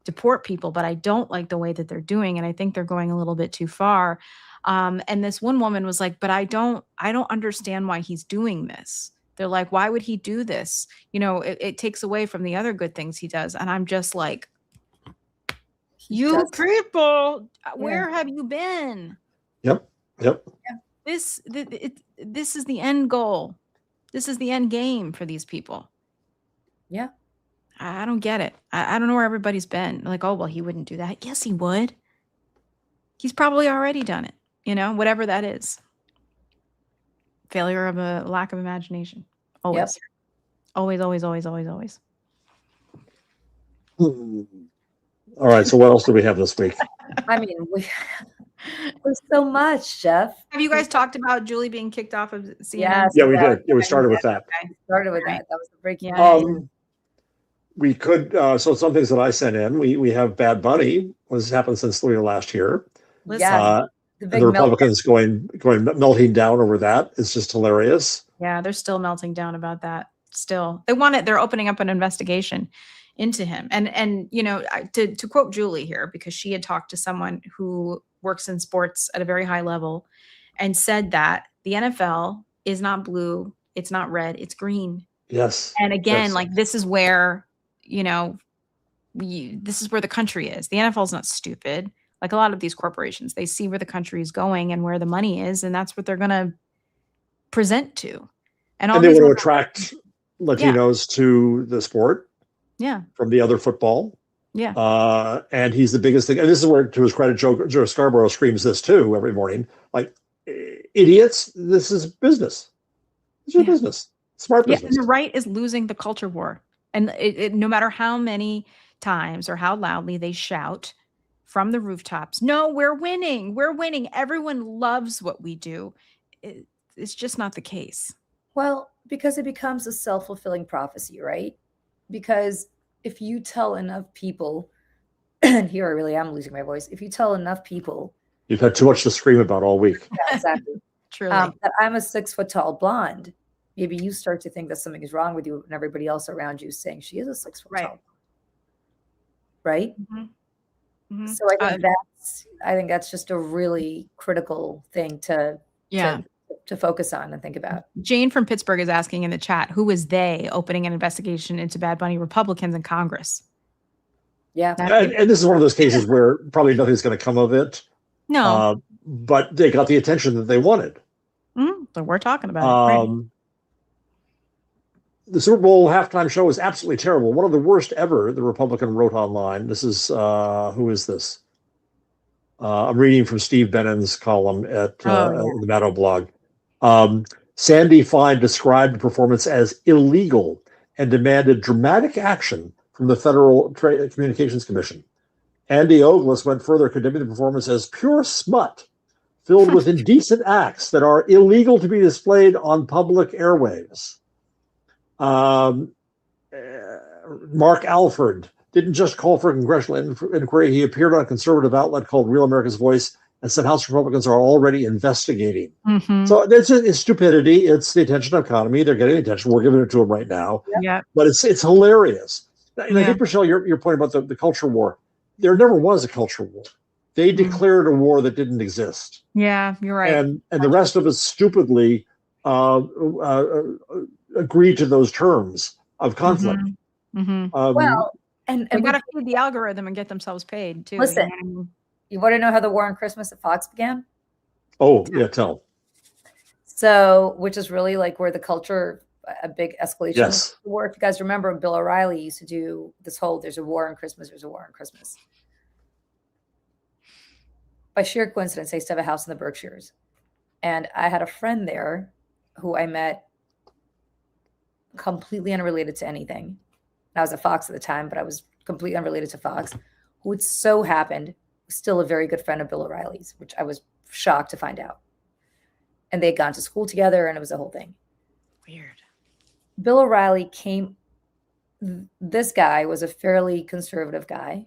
deport people, but I don't like the way that they're doing. And I think they're going a little bit too far. And this one woman was like, but I don't understand why he's doing this. They're like, why would he do this? It takes away from the other good things he does. And I'm just like, you people, where have you been? Yep. This is the end goal. This is the end game for these people. Yeah. I don't get it. I don't know where everybody's been. Like, oh, well, he wouldn't do that. Yes, he would. He's probably already done it, whatever that is. Failure of a lack of imagination. Always. Yep. Always, always, always, always, always. All right. So what else do we have this week? I mean, there's so much, Jeff. Have you guys talked about Julie being kicked off of CNN? Yes. Yeah, we did. Yeah, we started with that. Started with that. That was the breaking. Yeah. We could. So some things that I sent in. We have Bad Bunny. What's happened since last year? Listen, Yeah. The Republicans going melting down over that. It's just hilarious. Yeah, they're still melting down about that. Still, they're opening up an investigation into him. And to quote Julie here, because she had talked to someone who works in sports at a very high level and said that the NFL is not blue, it's not red, it's green. Yes. And again, Yes. like this is where, this is where the country is. The NFL is not stupid. Like a lot of these corporations, they see where the country is going and where the money is, and that's what they're going to present to. And they want to attract Latinos to the sport. Yeah. From the other football. Yeah. And he's the biggest thing. And this is where, to his credit, Joe Scarborough screams this too every morning. Like, idiots, this is business. This is business. Smart business. And the right is losing the culture war. And no matter how many times or how loudly they shout from the rooftops, no, we're winning. We're winning. Everyone loves what we do. It's just not the case. Well, because it becomes a self-fulfilling prophecy, right? Because if you tell enough people, and here I really am losing my voice, if you tell enough people. You've had too much to scream about all week. Yeah, exactly. Truly. That I'm a 6 foot tall blonde. Maybe you start to think that something is wrong with you and everybody else around you is saying she is a 6 foot tall. Right? Mm-hmm. Mm-hmm. So I think that's just a really critical thing to focus on and think about. Jane from Pittsburgh is asking in the chat, who is they opening an investigation into Bad Bunny? Republicans in Congress. Yeah. And this is one of those cases where probably nothing's going to come of it. No. But they got the attention that they wanted. So we're talking about it. The Super Bowl halftime show is absolutely terrible. One of the worst ever, the Republican wrote online. This is, who is this? I'm reading from Steve Bannon's column at the Maddow blog. Sandy Fine described the performance as illegal and demanded dramatic action from the Federal Communications Commission. Andy Ogles went further, condemning the performance as pure smut. filled with indecent acts that are illegal to be displayed on public airwaves. Mark Alford didn't just call for a congressional inquiry. He appeared on a conservative outlet called Real America's Voice and said House Republicans are already investigating. So it's stupidity. It's the attention economy. They're getting attention. We're giving it to them right now. Yeah. But it's hilarious. And I think, Michelle, your point about the culture war, there never was a culture war. They declared a war that didn't exist. Yeah, you're right. And the rest of us stupidly agreed to those terms of conflict. Well, and we got to feed the algorithm and get themselves paid too. Listen, you want to know how the war on Christmas at Fox began? Oh, yeah, tell. So, which is really like where the culture, a big escalation of the war. If you guys remember, Bill O'Reilly used to do this whole, there's a war on Christmas, there's a war on Christmas. By sheer coincidence, I used to have a house in the Berkshires. And I had a friend there who I met completely unrelated to anything. I was at Fox at the time, but I was completely unrelated to Fox, who it so happened was still a very good friend of Bill O'Reilly's, which I was shocked to find out. And they had gone to school together, and it was a whole thing. Weird. Bill O'Reilly came, this guy was a fairly conservative guy.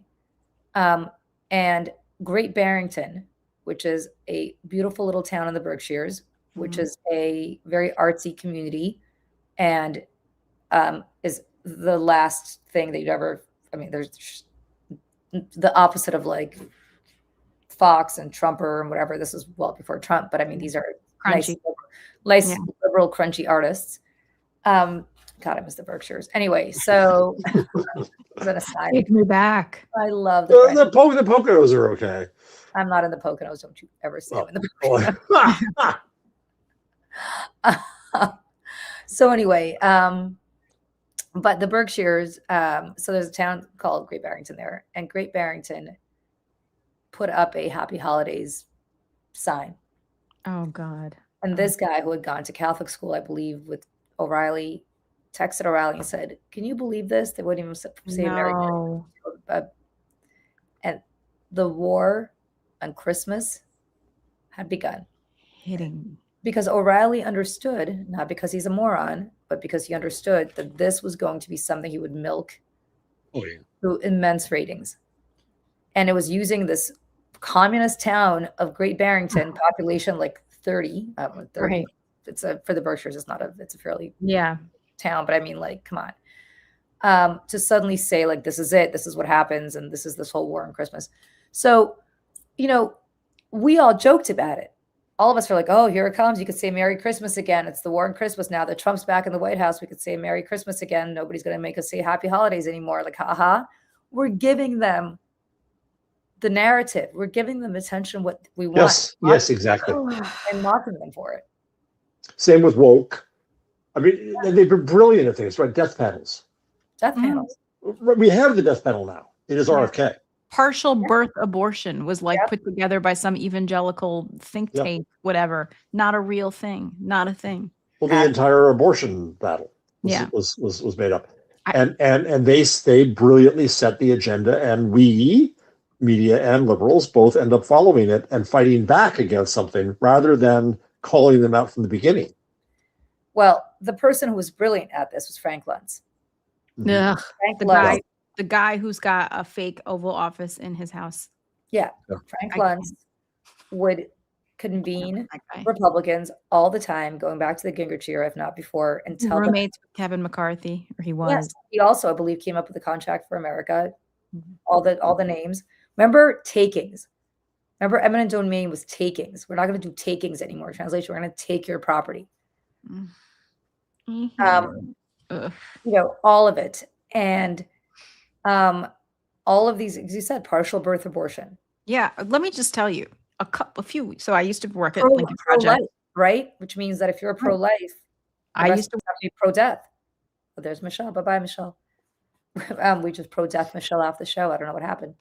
And Great Barrington, which is a beautiful little town in the Berkshires, which is a very artsy community, and is the last thing that you'd ever, I mean, there's the opposite of like Fox and Trumper and whatever. This is well before Trump, but I mean, these are nice liberal, crunchy artists. God, I miss the Berkshires. Anyway, so an aside. Take me back. I love the Poconos are okay. I'm not in the Poconos. Don't you ever say I'm in the Poconos. So anyway, but the Berkshires, so there's a town called Great Barrington there, and Great Barrington put up a Happy Holidays sign. Oh, God. And this guy who had gone to Catholic school, I believe, with O'Reilly, texted O'Reilly and said, "Can you believe this? They wouldn't even say Merry Christmas." And the war on Christmas had begun. Hitting. Because O'Reilly understood, not because he's a moron, but because he understood that this was going to be something he would milk through immense ratings. And it was using this communist town of Great Barrington, population like 30. 30. Right. It's for the Berkshires, it's a fairly town, but I mean, like, come on. To suddenly say, like, this is it, this is what happens, and this is this whole war on Christmas. So, you know, we all joked about it. All of us are like, oh, here it comes. You could say Merry Christmas again. It's the war on Christmas now that Trump's back in the White House. We could say Merry Christmas again. Nobody's going to make us say Happy Holidays anymore. Like, haha. We're giving them the narrative. We're giving them attention what we want. Yes, exactly. And mocking them for it. Same with woke. I mean, they've been brilliant at things, right? Death panels. Death panels. We have the death panel now. It is RFK. Partial birth abortion was like put together by some evangelical think tank, whatever. Not a real thing. Not a thing. Well, the entire abortion battle was made up. And they brilliantly set the agenda, and we, media and liberals, both end up following it and fighting back against something rather than calling them out from the beginning. Well, the person who was brilliant at this was Frank Luntz. Yeah, the guy who's got a fake Oval Office in his house. Yeah. Frank Luntz would convene Republicans all the time, going back to the Gingrich era, if not before, and tell roommates with Kevin McCarthy, or he was. Yes, he also, I believe, came up with the Contract for America. All the names. Remember takings. Remember eminent domain was takings. We're not going to do takings anymore. Translation: we're going to take your property. You know, all of it, and all of these, as you said, partial birth abortion. Yeah, let me just tell you a few. So I used to work at Lincoln Project, right? Which means that if you're pro-life, I used to be pro-death. But there's Michelle. Bye-bye, Michelle. We just pro-death Michelle off the show. I don't know what happened.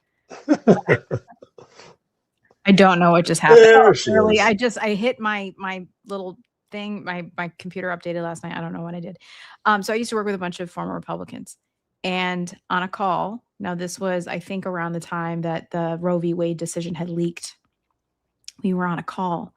I don't know what just happened. Really, I hit my little thing. My computer updated last night. I don't know what I did. So I used to work with a bunch of former Republicans, and on a call. Now this was, I think, around the time that the Roe v. Wade decision had leaked. we were on a call,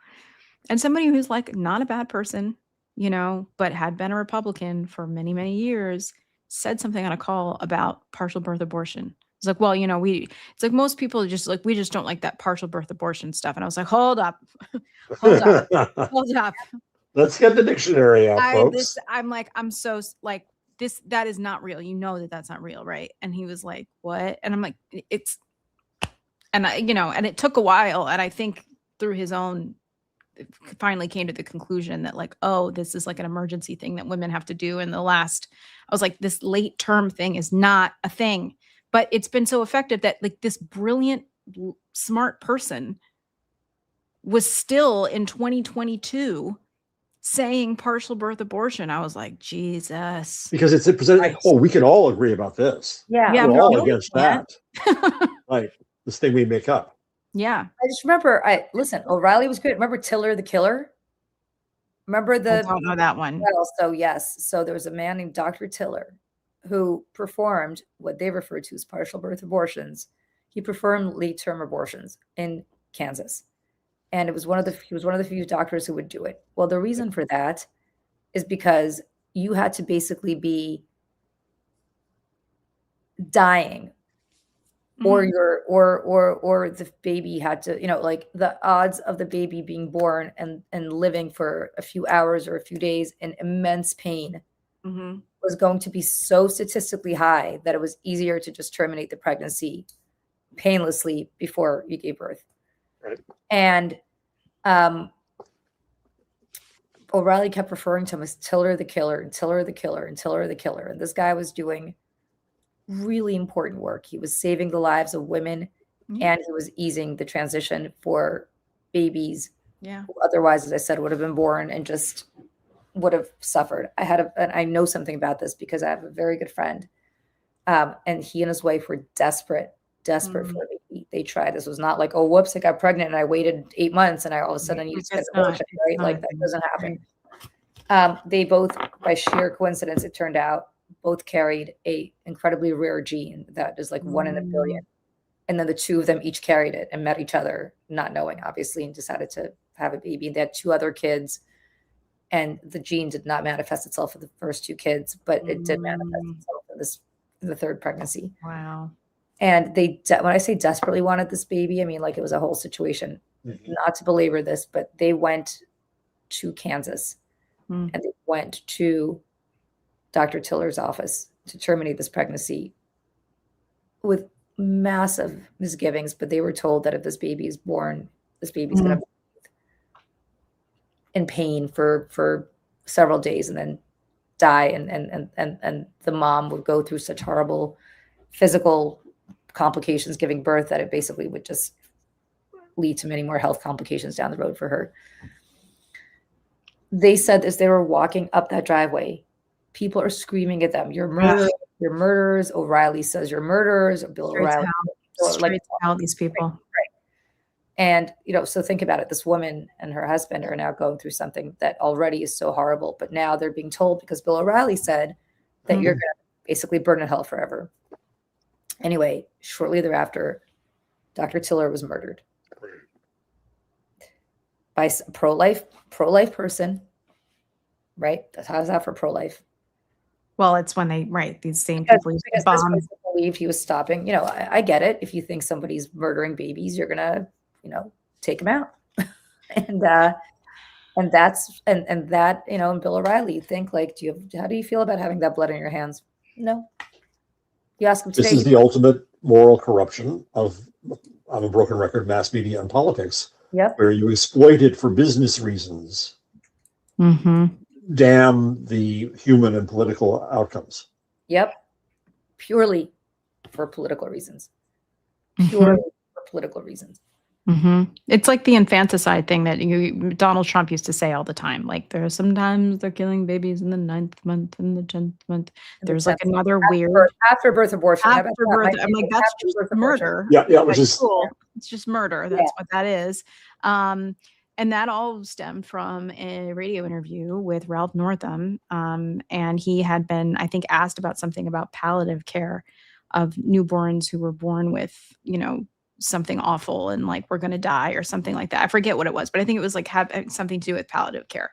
and somebody who's like not a bad person, you know, but had been a Republican for many, many years said something on a call about partial birth abortion. It's like, well, you know, it's like most people just like, we just don't like that partial birth abortion stuff. And I was like, hold up, hold up, hold up. Let's get the dictionary out, folks. I'm like, I'm so like this, that is not real. You know that that's not real, right? And he was like, what? And I'm like, it's, and I, you know, and it took a while. And I think through his own, finally came to the conclusion that like, oh, this is like an emergency thing that women have to do. And I was like, this late term thing is not a thing, but it's been so effective that like this brilliant, smart person was still in 2022 saying partial birth abortion. I was like, Jesus. Because it's presented like, oh, we can all agree about this. Yeah. We're all against that. Like this thing we make up. Yeah. I just remember, listen, O'Reilly was great. Remember Tiller the Killer? Remember I don't know that one. Well, so yes. So there was a man named Dr. Tiller who performed what they refer to as partial birth abortions. He performed late-term abortions in Kansas. And he was one of the few doctors who would do it. Well, the reason for that is because you had to basically be dying, or the baby had to, you know, like the odds of the baby being born and living for a few hours or a few days in immense pain was going to be so statistically high that it was easier to just terminate the pregnancy painlessly before you gave birth. Right. And O'Reilly kept referring to him as Tiller the Killer and Tiller the Killer and Tiller the Killer. And this guy was doing really important work. He was saving the lives of women, and he was easing the transition for babies who otherwise, as I said, would have been born and just would have suffered. And I know something about this because I have a very good friend, and he and his wife were desperate for a baby. They tried. This was not like, oh, whoops, I got pregnant and I waited 8 months and I all of a sudden you get abortion, right? Like that doesn't happen. They both, by sheer coincidence, it turned out, both carried a incredibly rare gene that is like 1 in a billion. And then the two of them each carried it and met each other, not knowing, obviously, and decided to have a baby. They had 2 other kids, and the gene did not manifest itself for the first 2 kids, but it did manifest itself in the 3rd pregnancy. Wow. And they, when I say desperately wanted this baby, I mean, like it was a whole situation. Not to belabor this, but they went to Kansas and they went to Dr. Tiller's office to terminate this pregnancy with massive misgivings. But they were told that if this baby is born, this baby's going to be in pain for several days and then die. And the mom would go through such horrible physical complications giving birth that it basically would just lead to many more health complications down the road for her. They said as they were walking up that driveway, people are screaming at them, "You're murderers! You're murderers!" O'Reilly says, "You're murderers." Bill O'Reilly, like all these people, right? And you know, so think about it. This woman and her husband are now going through something that already is so horrible, but now they're being told because Bill O'Reilly said that you're going to basically burn in hell forever. Anyway, shortly thereafter, Dr. Tiller was murdered by a pro-life person, right? How's that for pro-life? Well, it's when these same people because this person believed he was stopping. You know, I get it. If you think somebody's murdering babies, you're gonna, you know, take them out, and that, you know, and Bill O'Reilly, you think like, how do you feel about having that blood on your hands? No. You ask him today. This is the ultimate moral corruption of a broken record, mass media and politics. Yep. Where you exploit it for business reasons. Damn the human and political outcomes. Yep. Purely for political reasons. Purely for political reasons. It's like the infanticide thing that Donald Trump used to say all the time. Like sometimes they're killing babies in the 9th month and the 10th month. There's like another weird after birth abortion. After birth, I'm like, that's just murder. Yeah, which is cool. It's just murder. That's what that is. And that all stemmed from a radio interview with Ralph Northam. And he had been, I think, asked about something about palliative care of newborns who were born with, you know, something awful and like we're going to die or something like that. I forget what it was, but I think it was like have something to do with palliative care.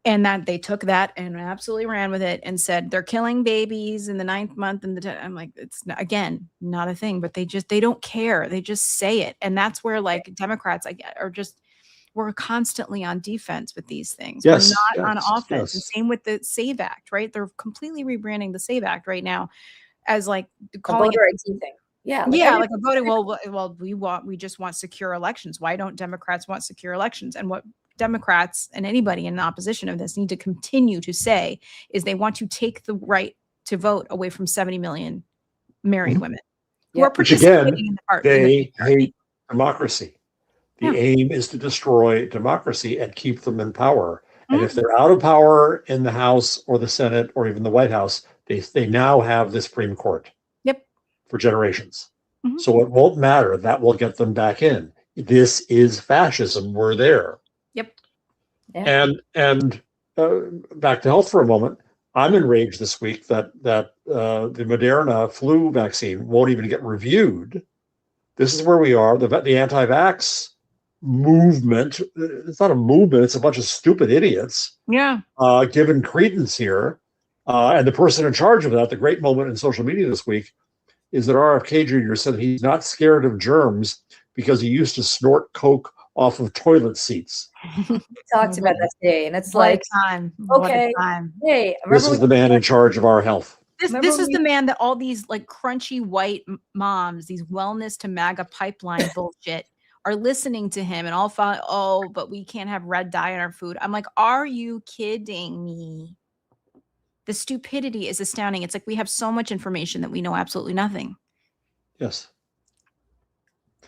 And that they took that and absolutely ran with it and said they're killing babies in the 9th month. And I'm like, it's not, again, not a thing, but they don't care. They just say it. And that's where like Democrats, I get, are just, we're constantly on defense with these things. Yes, We're not on offense. yes. And same with the SAVE Act, right? They're completely rebranding the SAVE Act right now as like calling voter ID thing. Yeah. Like a voting. Well, we just want secure elections. Why don't Democrats want secure elections? And what Democrats and anybody in the opposition of this need to continue to say is they want to take the right to vote away from 70 million married women who are participating in the party. They hate democracy. The aim is to destroy democracy and keep them in power. And if they're out of power in the House or the Senate or even the White House, they now have the Supreme Court. Yep. For generations. So it won't matter. That will get them back in. This is fascism. We're there. Yep. Yeah. And back to health for a moment. I'm enraged this week that the Moderna flu vaccine won't even get reviewed. This is where we are. The anti-vax movement. It's not a movement. It's a bunch of stupid idiots. Yeah. Given credence here. And the person in charge of that, the great moment in social media this week, is that RFK Jr. said he's not scared of germs because he used to snort coke off of toilet seats. We talked about that today, and it's What like, a time. okay, What a time. hey, This is the man in charge of our health. This is the man that all these like crunchy white moms, these wellness to MAGA pipeline bullshit are listening to him and all fun. Oh, but we can't have red dye in our food. I'm like, are you kidding me? The stupidity is astounding. It's like we have so much information that we know absolutely nothing. Yes.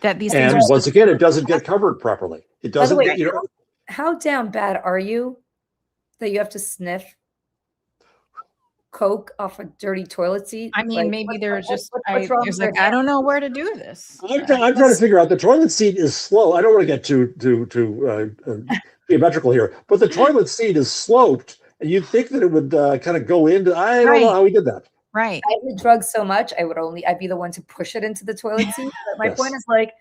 That these and things are once again, it doesn't get covered properly. It doesn't. By the way, You know, how down bad are you that you have to sniff coke off a dirty toilet seat? I mean, Like, maybe there's just what's wrong it's with like your I don't know where to do this. I'm trying to figure out. The toilet seat is slow. I don't want to get too geometrical here, but the toilet seat is sloped, and you'd think that it would kind of go into. I don't know how he did that. Right. I did drugs so much, I'd be the one to push it into the toilet seat. But my point is, like,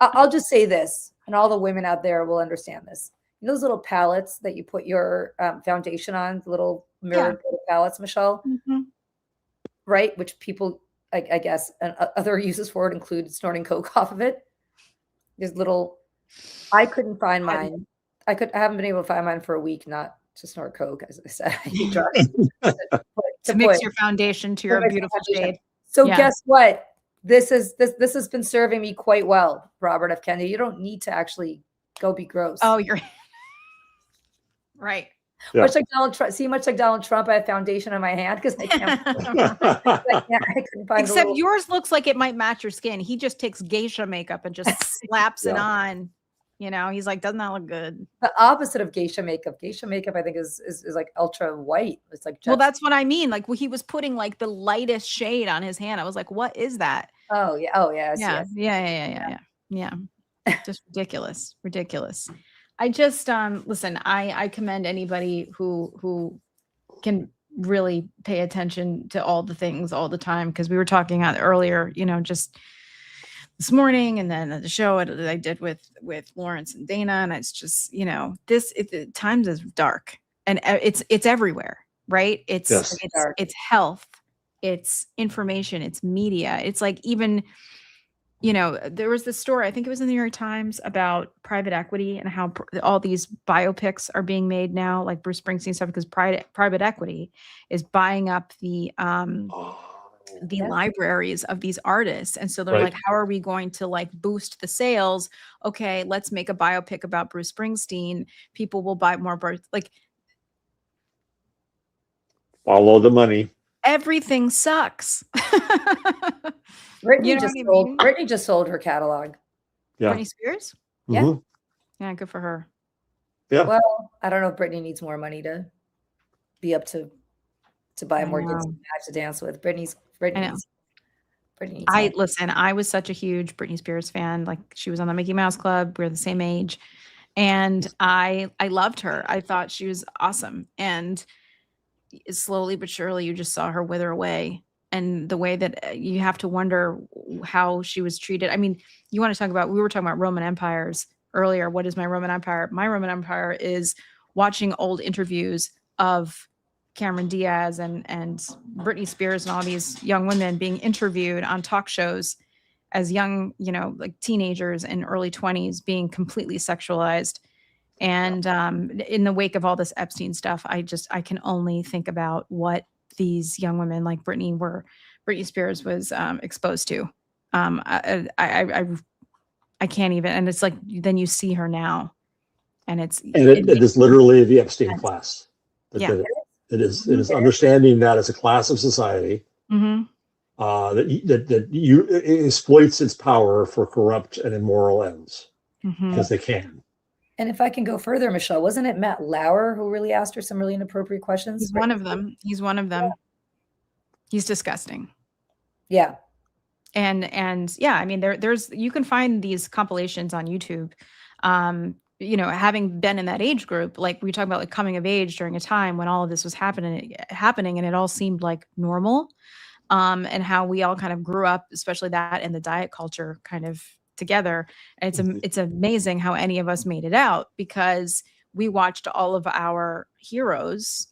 I'll just say this, and all the women out there will understand this. You know those little palettes that you put your foundation on, the little mirrored palettes, Michelle, right? Which people, I guess, and other uses for it include snorting coke off of it. There's little. I couldn't find mine. I haven't been able to find mine for a week. Not to snort coke, as I said. I eat drugs. to mix your foundation to your beautiful shade. So guess what? This has been serving me quite well, Robert F. Kennedy. You don't need to actually go be gross. Oh, you're right. Yeah. Much like Donald Trump. See, much like Donald Trump, I have foundation on my hand because I can't. I couldn't find. Except yours looks like it might match your skin. He just takes geisha makeup and just slaps it on. You know, he's like, doesn't that look good? The opposite of geisha makeup. Geisha makeup, I think, is like ultra white. It's like well, that's what I mean. Like he was putting like the lightest shade on his hand. I was like, what is that? Oh yeah. Oh yeah. Yeah. Just ridiculous. I just listen. I commend anybody who can really pay attention to all the things all the time, because we were talking earlier. You know, just this morning, and then the show that I did with Lawrence and Dana, and it's just, you know, times is dark, and it's everywhere, right? It's health, it's information, it's media. It's like, even, you know, there was this story, I think it was in the New York Times, about private equity and how all these biopics are being made now, like Bruce Springsteen stuff, because private equity is buying up the libraries of these artists. And so they're like, how are we going to like boost the sales? Okay, let's make a biopic about Bruce Springsteen. People will buy more. Like, follow the money. Everything sucks. Britney just sold her catalog. Yeah. Britney Spears? Yeah. Yeah, good for her. Yeah. Well, I don't know if Britney needs more money to be up to buy more kids to dance with. Britney. Listen, I was such a huge Britney Spears fan. Like, she was on the Mickey Mouse Club. We're the same age. And I loved her. I thought she was awesome. And slowly but surely, you just saw her wither away. and the way that you have to wonder how she was treated. I mean, we were talking about Roman empires earlier. What is my Roman empire? My Roman empire is watching old interviews of Cameron Diaz and Britney Spears and all these young women being interviewed on talk shows as young, like teenagers in early 20s, being completely sexualized. And in the wake of all this Epstein stuff, I can only think about what these young women like Britney Spears was exposed to. I can't even, and it's like, then you see her now, and it is literally the Epstein class. Yeah. It is understanding that as a class of society, that it exploits its power for corrupt and immoral ends because they can. And if I can go further, Michelle, wasn't it Matt Lauer who really asked her some really inappropriate questions? He's one of them. Yeah. He's disgusting. Yeah. And yeah, I mean, there's you can find these compilations on YouTube. Having been in that age group, like we talk about, like coming of age during a time when all of this was happening, and it all seemed like normal, and how we all kind of grew up, especially that and the diet culture kind of together. And it's amazing how any of us made it out, because we watched all of our heroes,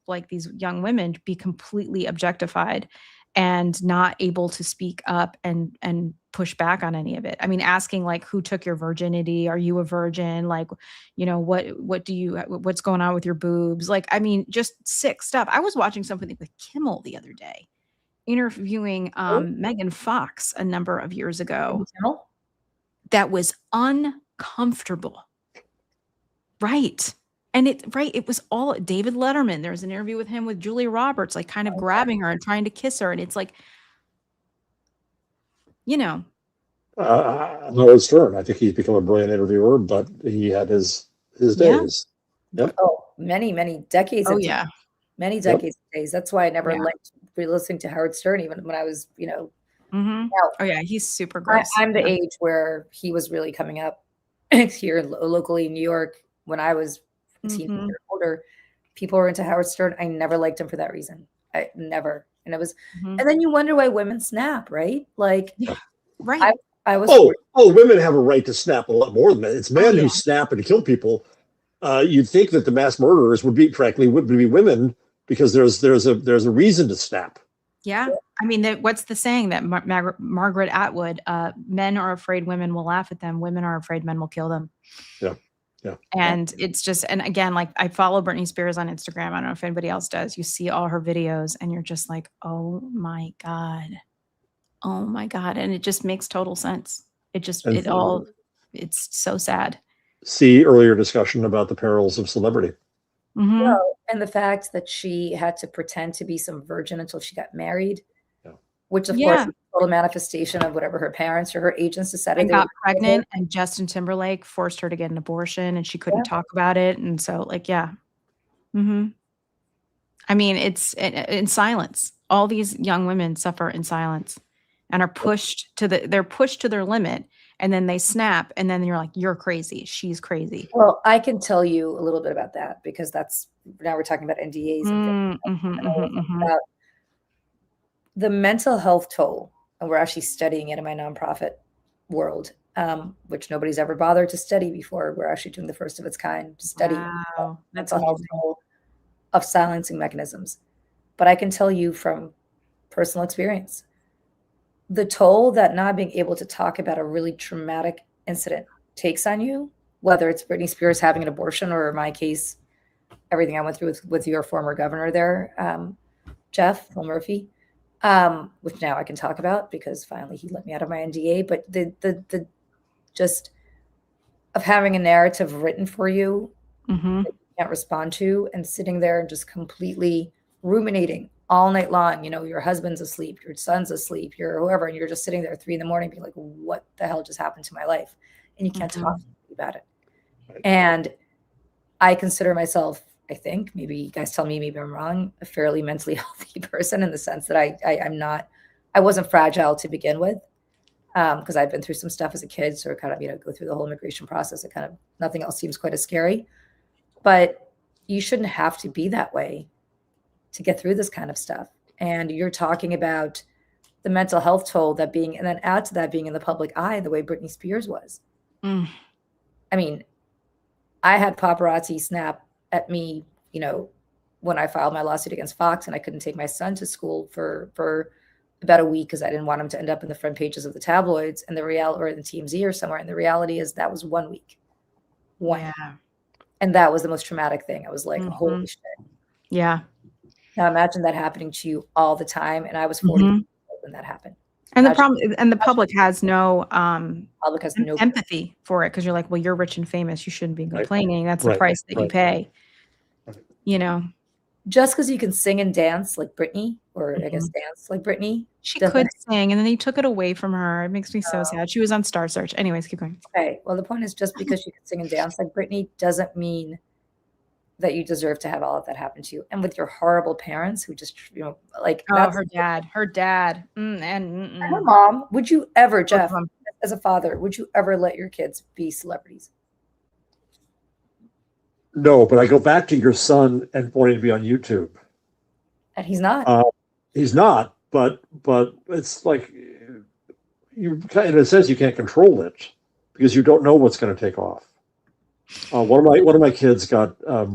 like these young women, be completely objectified and not able to speak up and push back on any of it. I mean, asking like, who took your virginity? Are you a virgin? Like, what's going on with your boobs? Like, I mean, just sick stuff. I was watching something with Kimmel the other day, interviewing Megan Fox a number of years ago. That was uncomfortable. Right. And it was all David Letterman. There was an interview with him with Julia Roberts, like kind of grabbing her and trying to kiss her. And it's like, Howard Stern, I think he's become a brilliant interviewer, but he had his days. Yep. Oh, many decades. Oh, yeah. Many decades of days. That's why I never liked listening to Howard Stern, even when I was, now, oh yeah, he's super gross. I'm the age where he was really coming up here locally in New York when I was teenager older. People were into Howard Stern. I never liked him for that reason. I never. And it was, and then you wonder why women snap, right? Like, right. I was. Women have a right to snap a lot more than men. It's men who snap and kill people. You'd think that the mass murderers would be women, because there's a reason to snap. Yeah. I mean, what's the saying that Margaret Atwood, men are afraid women will laugh at them. Women are afraid men will kill them. Yeah. And it's just, and again, like I follow Britney Spears on Instagram. I don't know if anybody else does. You see all her videos and you're just like, oh my God. And it just makes total sense. It's so sad. See earlier discussion about the perils of celebrity. And the fact that she had to pretend to be some virgin until she got married, which of course is a total manifestation of whatever her parents or her agents decided. And got pregnant, and Justin Timberlake forced her to get an abortion, and she couldn't talk about it. And so, like, I mean, it's in silence. All these young women suffer in silence and are pushed to their limit. And then they snap, and then you're like, you're crazy. She's crazy. Well, I can tell you a little bit about that, because now we're talking about NDAs and about the mental health toll. And we're actually studying it in my nonprofit world, which nobody's ever bothered to study before. We're actually doing the first of its kind to study mental health toll of silencing mechanisms. But I can tell you from personal experience, the toll that not being able to talk about a really traumatic incident takes on you, whether it's Britney Spears having an abortion, or in my case, everything I went through with your former governor there, Phil Murphy, which now I can talk about because finally he let me out of my NDA. But the just of having a narrative written for you that you can't respond to, and sitting there and just completely ruminating all night long. Your husband's asleep, your son's asleep, your whoever, and you're just sitting there at 3 a.m. being like, what the hell just happened to my life? And you can't talk about it. Right. And I consider myself, I think, maybe you guys tell me, maybe I'm wrong, a fairly mentally healthy person, in the sense that I wasn't fragile to begin with, because I've been through some stuff as a kid. So kind of, go through the whole immigration process. It kind of, nothing else seems quite as scary, but you shouldn't have to be that way to get through this kind of stuff. and you're talking about the mental health toll that being, and then add to that being in the public eye the way Britney Spears was. Mm. I mean, I had paparazzi snap at me, you know, when I filed my lawsuit against Fox, and I couldn't take my son to school for about a week because I didn't want him to end up in the front pages of the tabloids and the reality, or in TMZ or somewhere. And the reality is that was 1 week. Yeah. And that was the most traumatic thing. I was like, holy shit. Yeah. Now imagine that happening to you all the time. And I was 40 when that happened. And the problem, and the public has no Public has no empathy for it, because you're like, well, you're rich and famous, you shouldn't be complaining. That's the Right. price that you pay. You know, just because you can sing and dance like Britney, or I guess dance like Britney. She could sing, and then they took it away from her. It makes me so sad. She was on Star Search. Anyways, keep going. Okay. Well, the point is, just because you can sing and dance like Britney doesn't mean that you deserve to have all of that happen to you. And with your horrible parents who just, you know, like, her dad. And her mom, would you ever, Jeff, as a father, would you ever let your kids be celebrities? No, but I go back to your son and wanting to be on YouTube. And he's not. He's not, but it's like, you, in a sense, you can't control it because you don't know what's going to take off. One of my kids got. I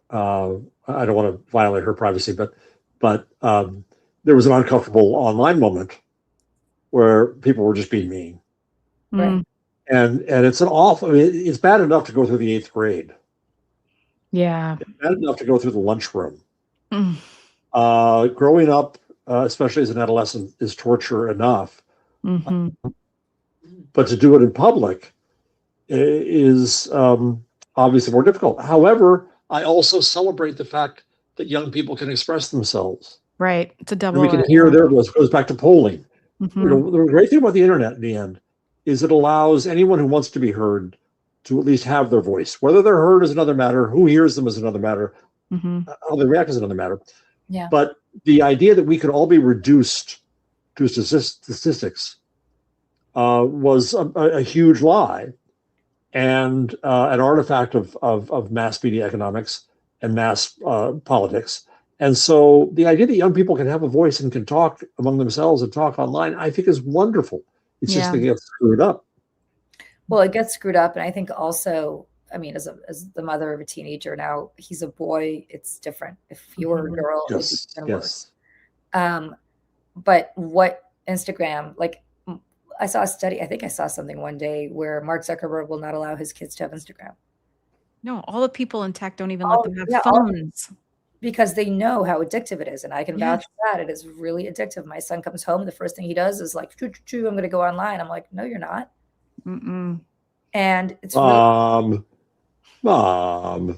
don't want to violate her privacy, but there was an uncomfortable online moment where people were just being mean, Right. and it's an awful. I mean, it's bad enough to go through the 8th grade. Yeah, It's bad enough to go through the lunchroom. Growing up, especially as an adolescent, is torture enough. But to do it in public is obviously more difficult. However, I also celebrate the fact that young people can express themselves. Right. It's a double. And we can hear their voice. It goes back to polling. You know, the great thing about the internet in the end is it allows anyone who wants to be heard to at least have their voice. Whether they're heard is another matter. Who hears them is another matter. How they react is another matter. Yeah. But the idea that we could all be reduced to statistics was a huge lie, and an artifact of mass media economics and mass politics. And so the idea that young people can have a voice and can talk among themselves and talk online, I think is wonderful. It's just that it gets screwed up. Well, it gets screwed up. And I think also, I mean, as the mother of a teenager now, he's a boy, it's different. If you're a girl, it's even worse. But what Instagram, like, I saw a study, I think I saw something one day where Mark Zuckerberg will not allow his kids to have Instagram. No, all the people in tech don't even let them have phones. Because they know how addictive it is. And I can vouch for that. It is really addictive. My son comes home, the first thing he does is like, I'm going to go online. I'm like, no, you're not. And it's Mom. No,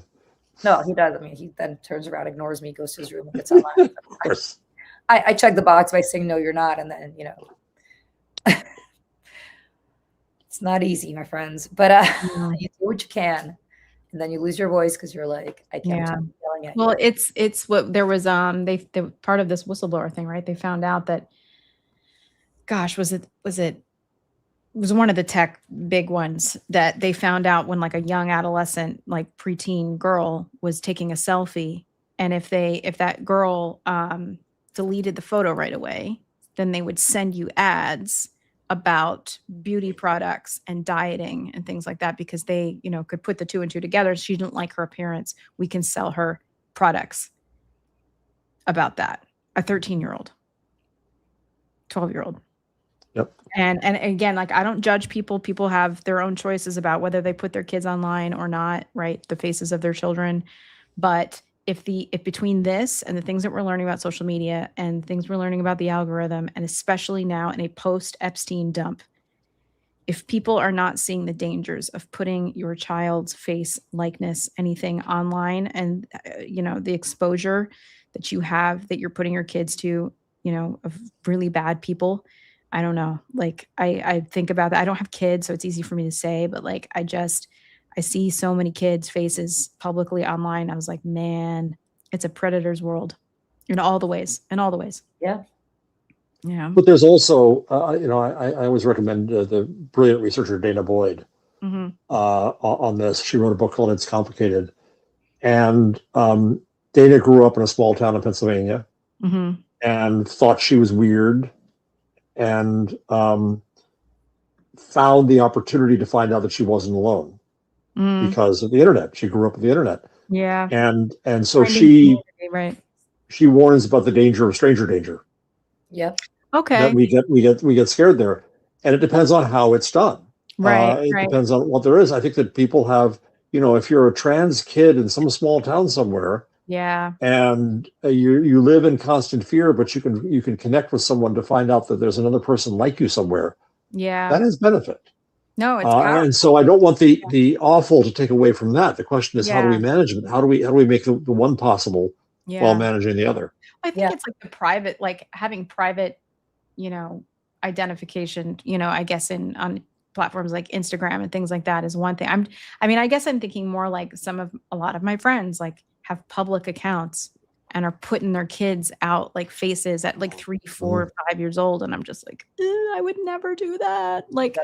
he does. I mean, he then turns around, ignores me, goes to his room and gets online. Of course. I check the box by saying, no, you're not. And then, you know, it's not easy, my friends, but you do what you can. And then you lose your voice because you're like, I can't stop yelling at you. Well, it's what there was, they part of this whistleblower thing, right? They found out that, gosh, was it one of the tech big ones that they found out when like a young adolescent, like preteen girl was taking a selfie. And if that girl deleted the photo right away, then they would send you ads about beauty products and dieting and things like that, because they, you know, could put the 2 and 2 together. She didn't like her appearance. We can sell her products about that. A 13-year-old, 12-year-old. Yep. And again, like, I don't judge people. People have their own choices about whether they put their kids online or not, right? The faces of their children. But if between this and the things that we're learning about social media and things we're learning about the algorithm, and especially now in a post-Epstein dump, if people are not seeing the dangers of putting your child's face, likeness, anything online, and you know, the exposure that you have, that you're putting your kids to, you know, of really bad people, I don't know. Like, I think about that. I don't have kids, so it's easy for me to say, but like, I see so many kids' faces publicly online. I was like, man, it's a predator's world in all the ways. Yeah. Yeah. But there's also, you know, I always recommend the brilliant researcher Dana Boyd on this. She wrote a book called It's Complicated. And Dana grew up in a small town in Pennsylvania. and thought she was weird, and found the opportunity to find out that she wasn't alone because of the internet. She grew up with the internet. Yeah. And so she warns about the danger of stranger danger. Yep. Okay. That we get scared there. And it depends on how it's done. It depends on what there is. I think that people have, if you're a trans kid in some small town somewhere, and you live in constant fear, but you can connect with someone to find out that there's another person like you somewhere. Yeah. That has benefit. No, it's and so I don't want the awful to take away from that. The question is, how do we manage it? How do we make the one possible while managing the other? I think it's like the private, like having private, identification, I guess on platforms like Instagram and things like that is one thing. I guess I'm thinking more like a lot of my friends like have public accounts and are putting their kids out like faces at like 3, 4, 5 years old. And I'm just like, I would never do that. Like,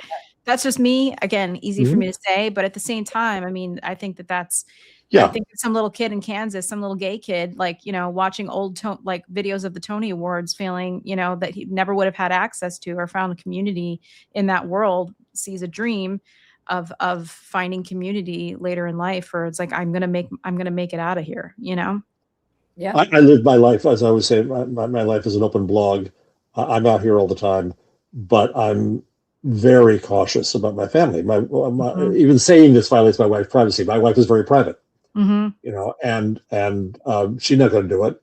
that's just me. Again, easy for me to say, but at the same time, I think that's, I think some little kid in Kansas, some little gay kid, like, watching old videos of the Tony Awards, feeling, that he never would have had access to or found a community in that world, sees a dream of finding community later in life, or it's like, I'm going to make it out of here, Yeah. I live my life, as I would say, my life is an open blog. I'm out here all the time, but I'm very cautious about my family. Even saying this violates my wife's privacy. My wife is very private, and she's not going to do it.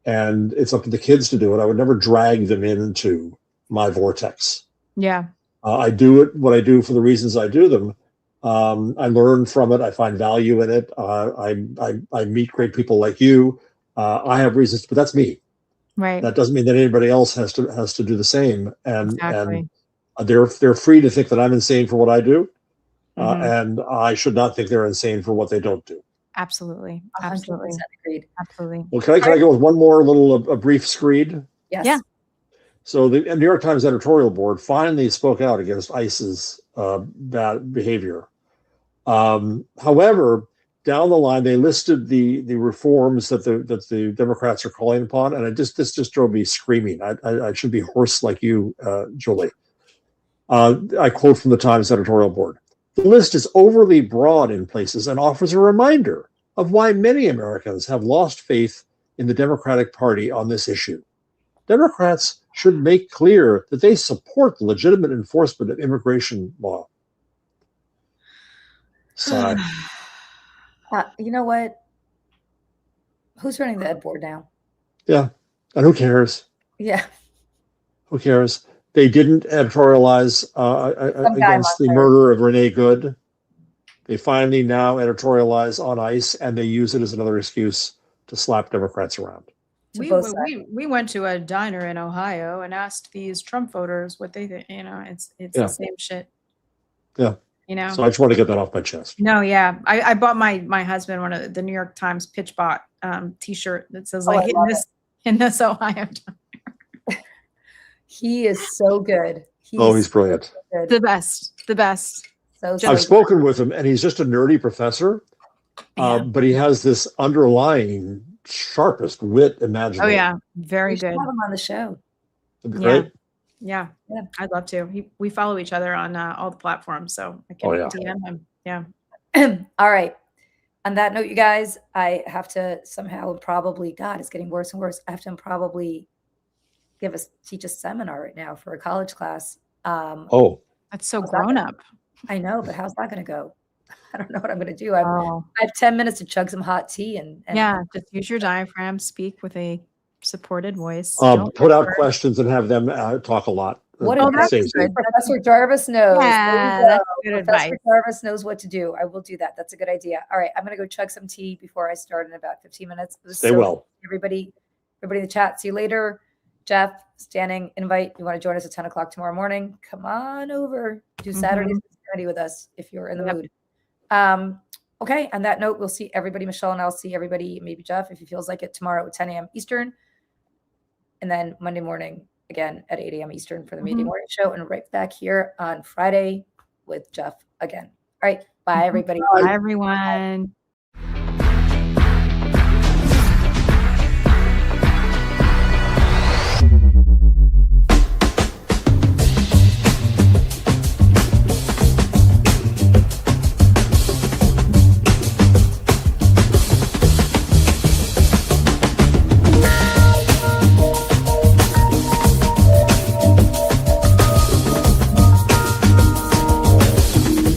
And it's up to the kids to do it. I would never drag them into my vortex. Yeah. I do it, what I do, for the reasons I do them. I learn from it. I find value in it. I meet great people like you. I have reasons, but that's me. Right. That doesn't mean that anybody else has to do the same. And they're free to think that I'm insane for what I do, and I should not think they're insane for what they don't do. Absolutely. 100% agreed. Absolutely. Well, can I go with one more a brief screed? Yes. Yeah. So the New York Times editorial board finally spoke out against ICE's bad behavior. However, down the line, they listed the reforms that the Democrats are calling upon, and this just drove me screaming. I should be hoarse like you, Julie. I quote from the Times editorial board: "The list is overly broad in places and offers a reminder of why many Americans have lost faith in the Democratic Party on this issue. Democrats should make clear that they support the legitimate enforcement of immigration law." Sigh. You know what? Who's running the ed board now? Yeah. And who cares? Yeah. Who cares? They didn't editorialize against the murder of Renee Good. They finally now editorialize on ICE, and they use it as another excuse to slap Democrats around. We went to a diner in Ohio and asked these Trump voters what they think. It's the same shit. Yeah. So I just want to get that off my chest. No, yeah. I bought my husband one of the New York Times pitch bot t-shirt that says in this Ohio diner. He is so good. He's brilliant. So good. The best. So I've spoken with him, and he's just a nerdy professor, but he has this underlying sharpest wit imaginable. Oh yeah, very good. Have him on the show. That'd be great. Yeah, I'd love to. We follow each other on all the platforms, so I can DM him. Yeah. All right. On that note, you guys, I have to somehow probably, God, it's getting worse and worse. I have to probably teach a seminar right now for a college class. That's so grown up. I know, but how's that going to go? I don't know what I'm going to do. I have 10 minutes to chug some hot tea and just use your diaphragm, speak with a supported voice. Put out questions and have them talk a lot. That's good. Professor Jarvis knows. Yeah, that's good advice. Professor Jarvis knows what to do. I will do that. That's a good idea. All right, I'm going to go chug some tea before I start in about 15 minutes. Stay well. Everybody in the chat. See you later. Jeff, standing invite. You want to join us at 10 o'clock tomorrow morning? Come on over. Do Saturdays with us if you're in the mood. Okay. On that note, we'll see everybody. Michelle and I'll see everybody. Maybe Jeff, if he feels like it, tomorrow at 10 a.m. Eastern. And then Monday morning, again, at 8 a.m. Eastern for the Mayday Morning Show. And right back here on Friday with Jeff again. All right. Bye, everybody. Bye, everyone.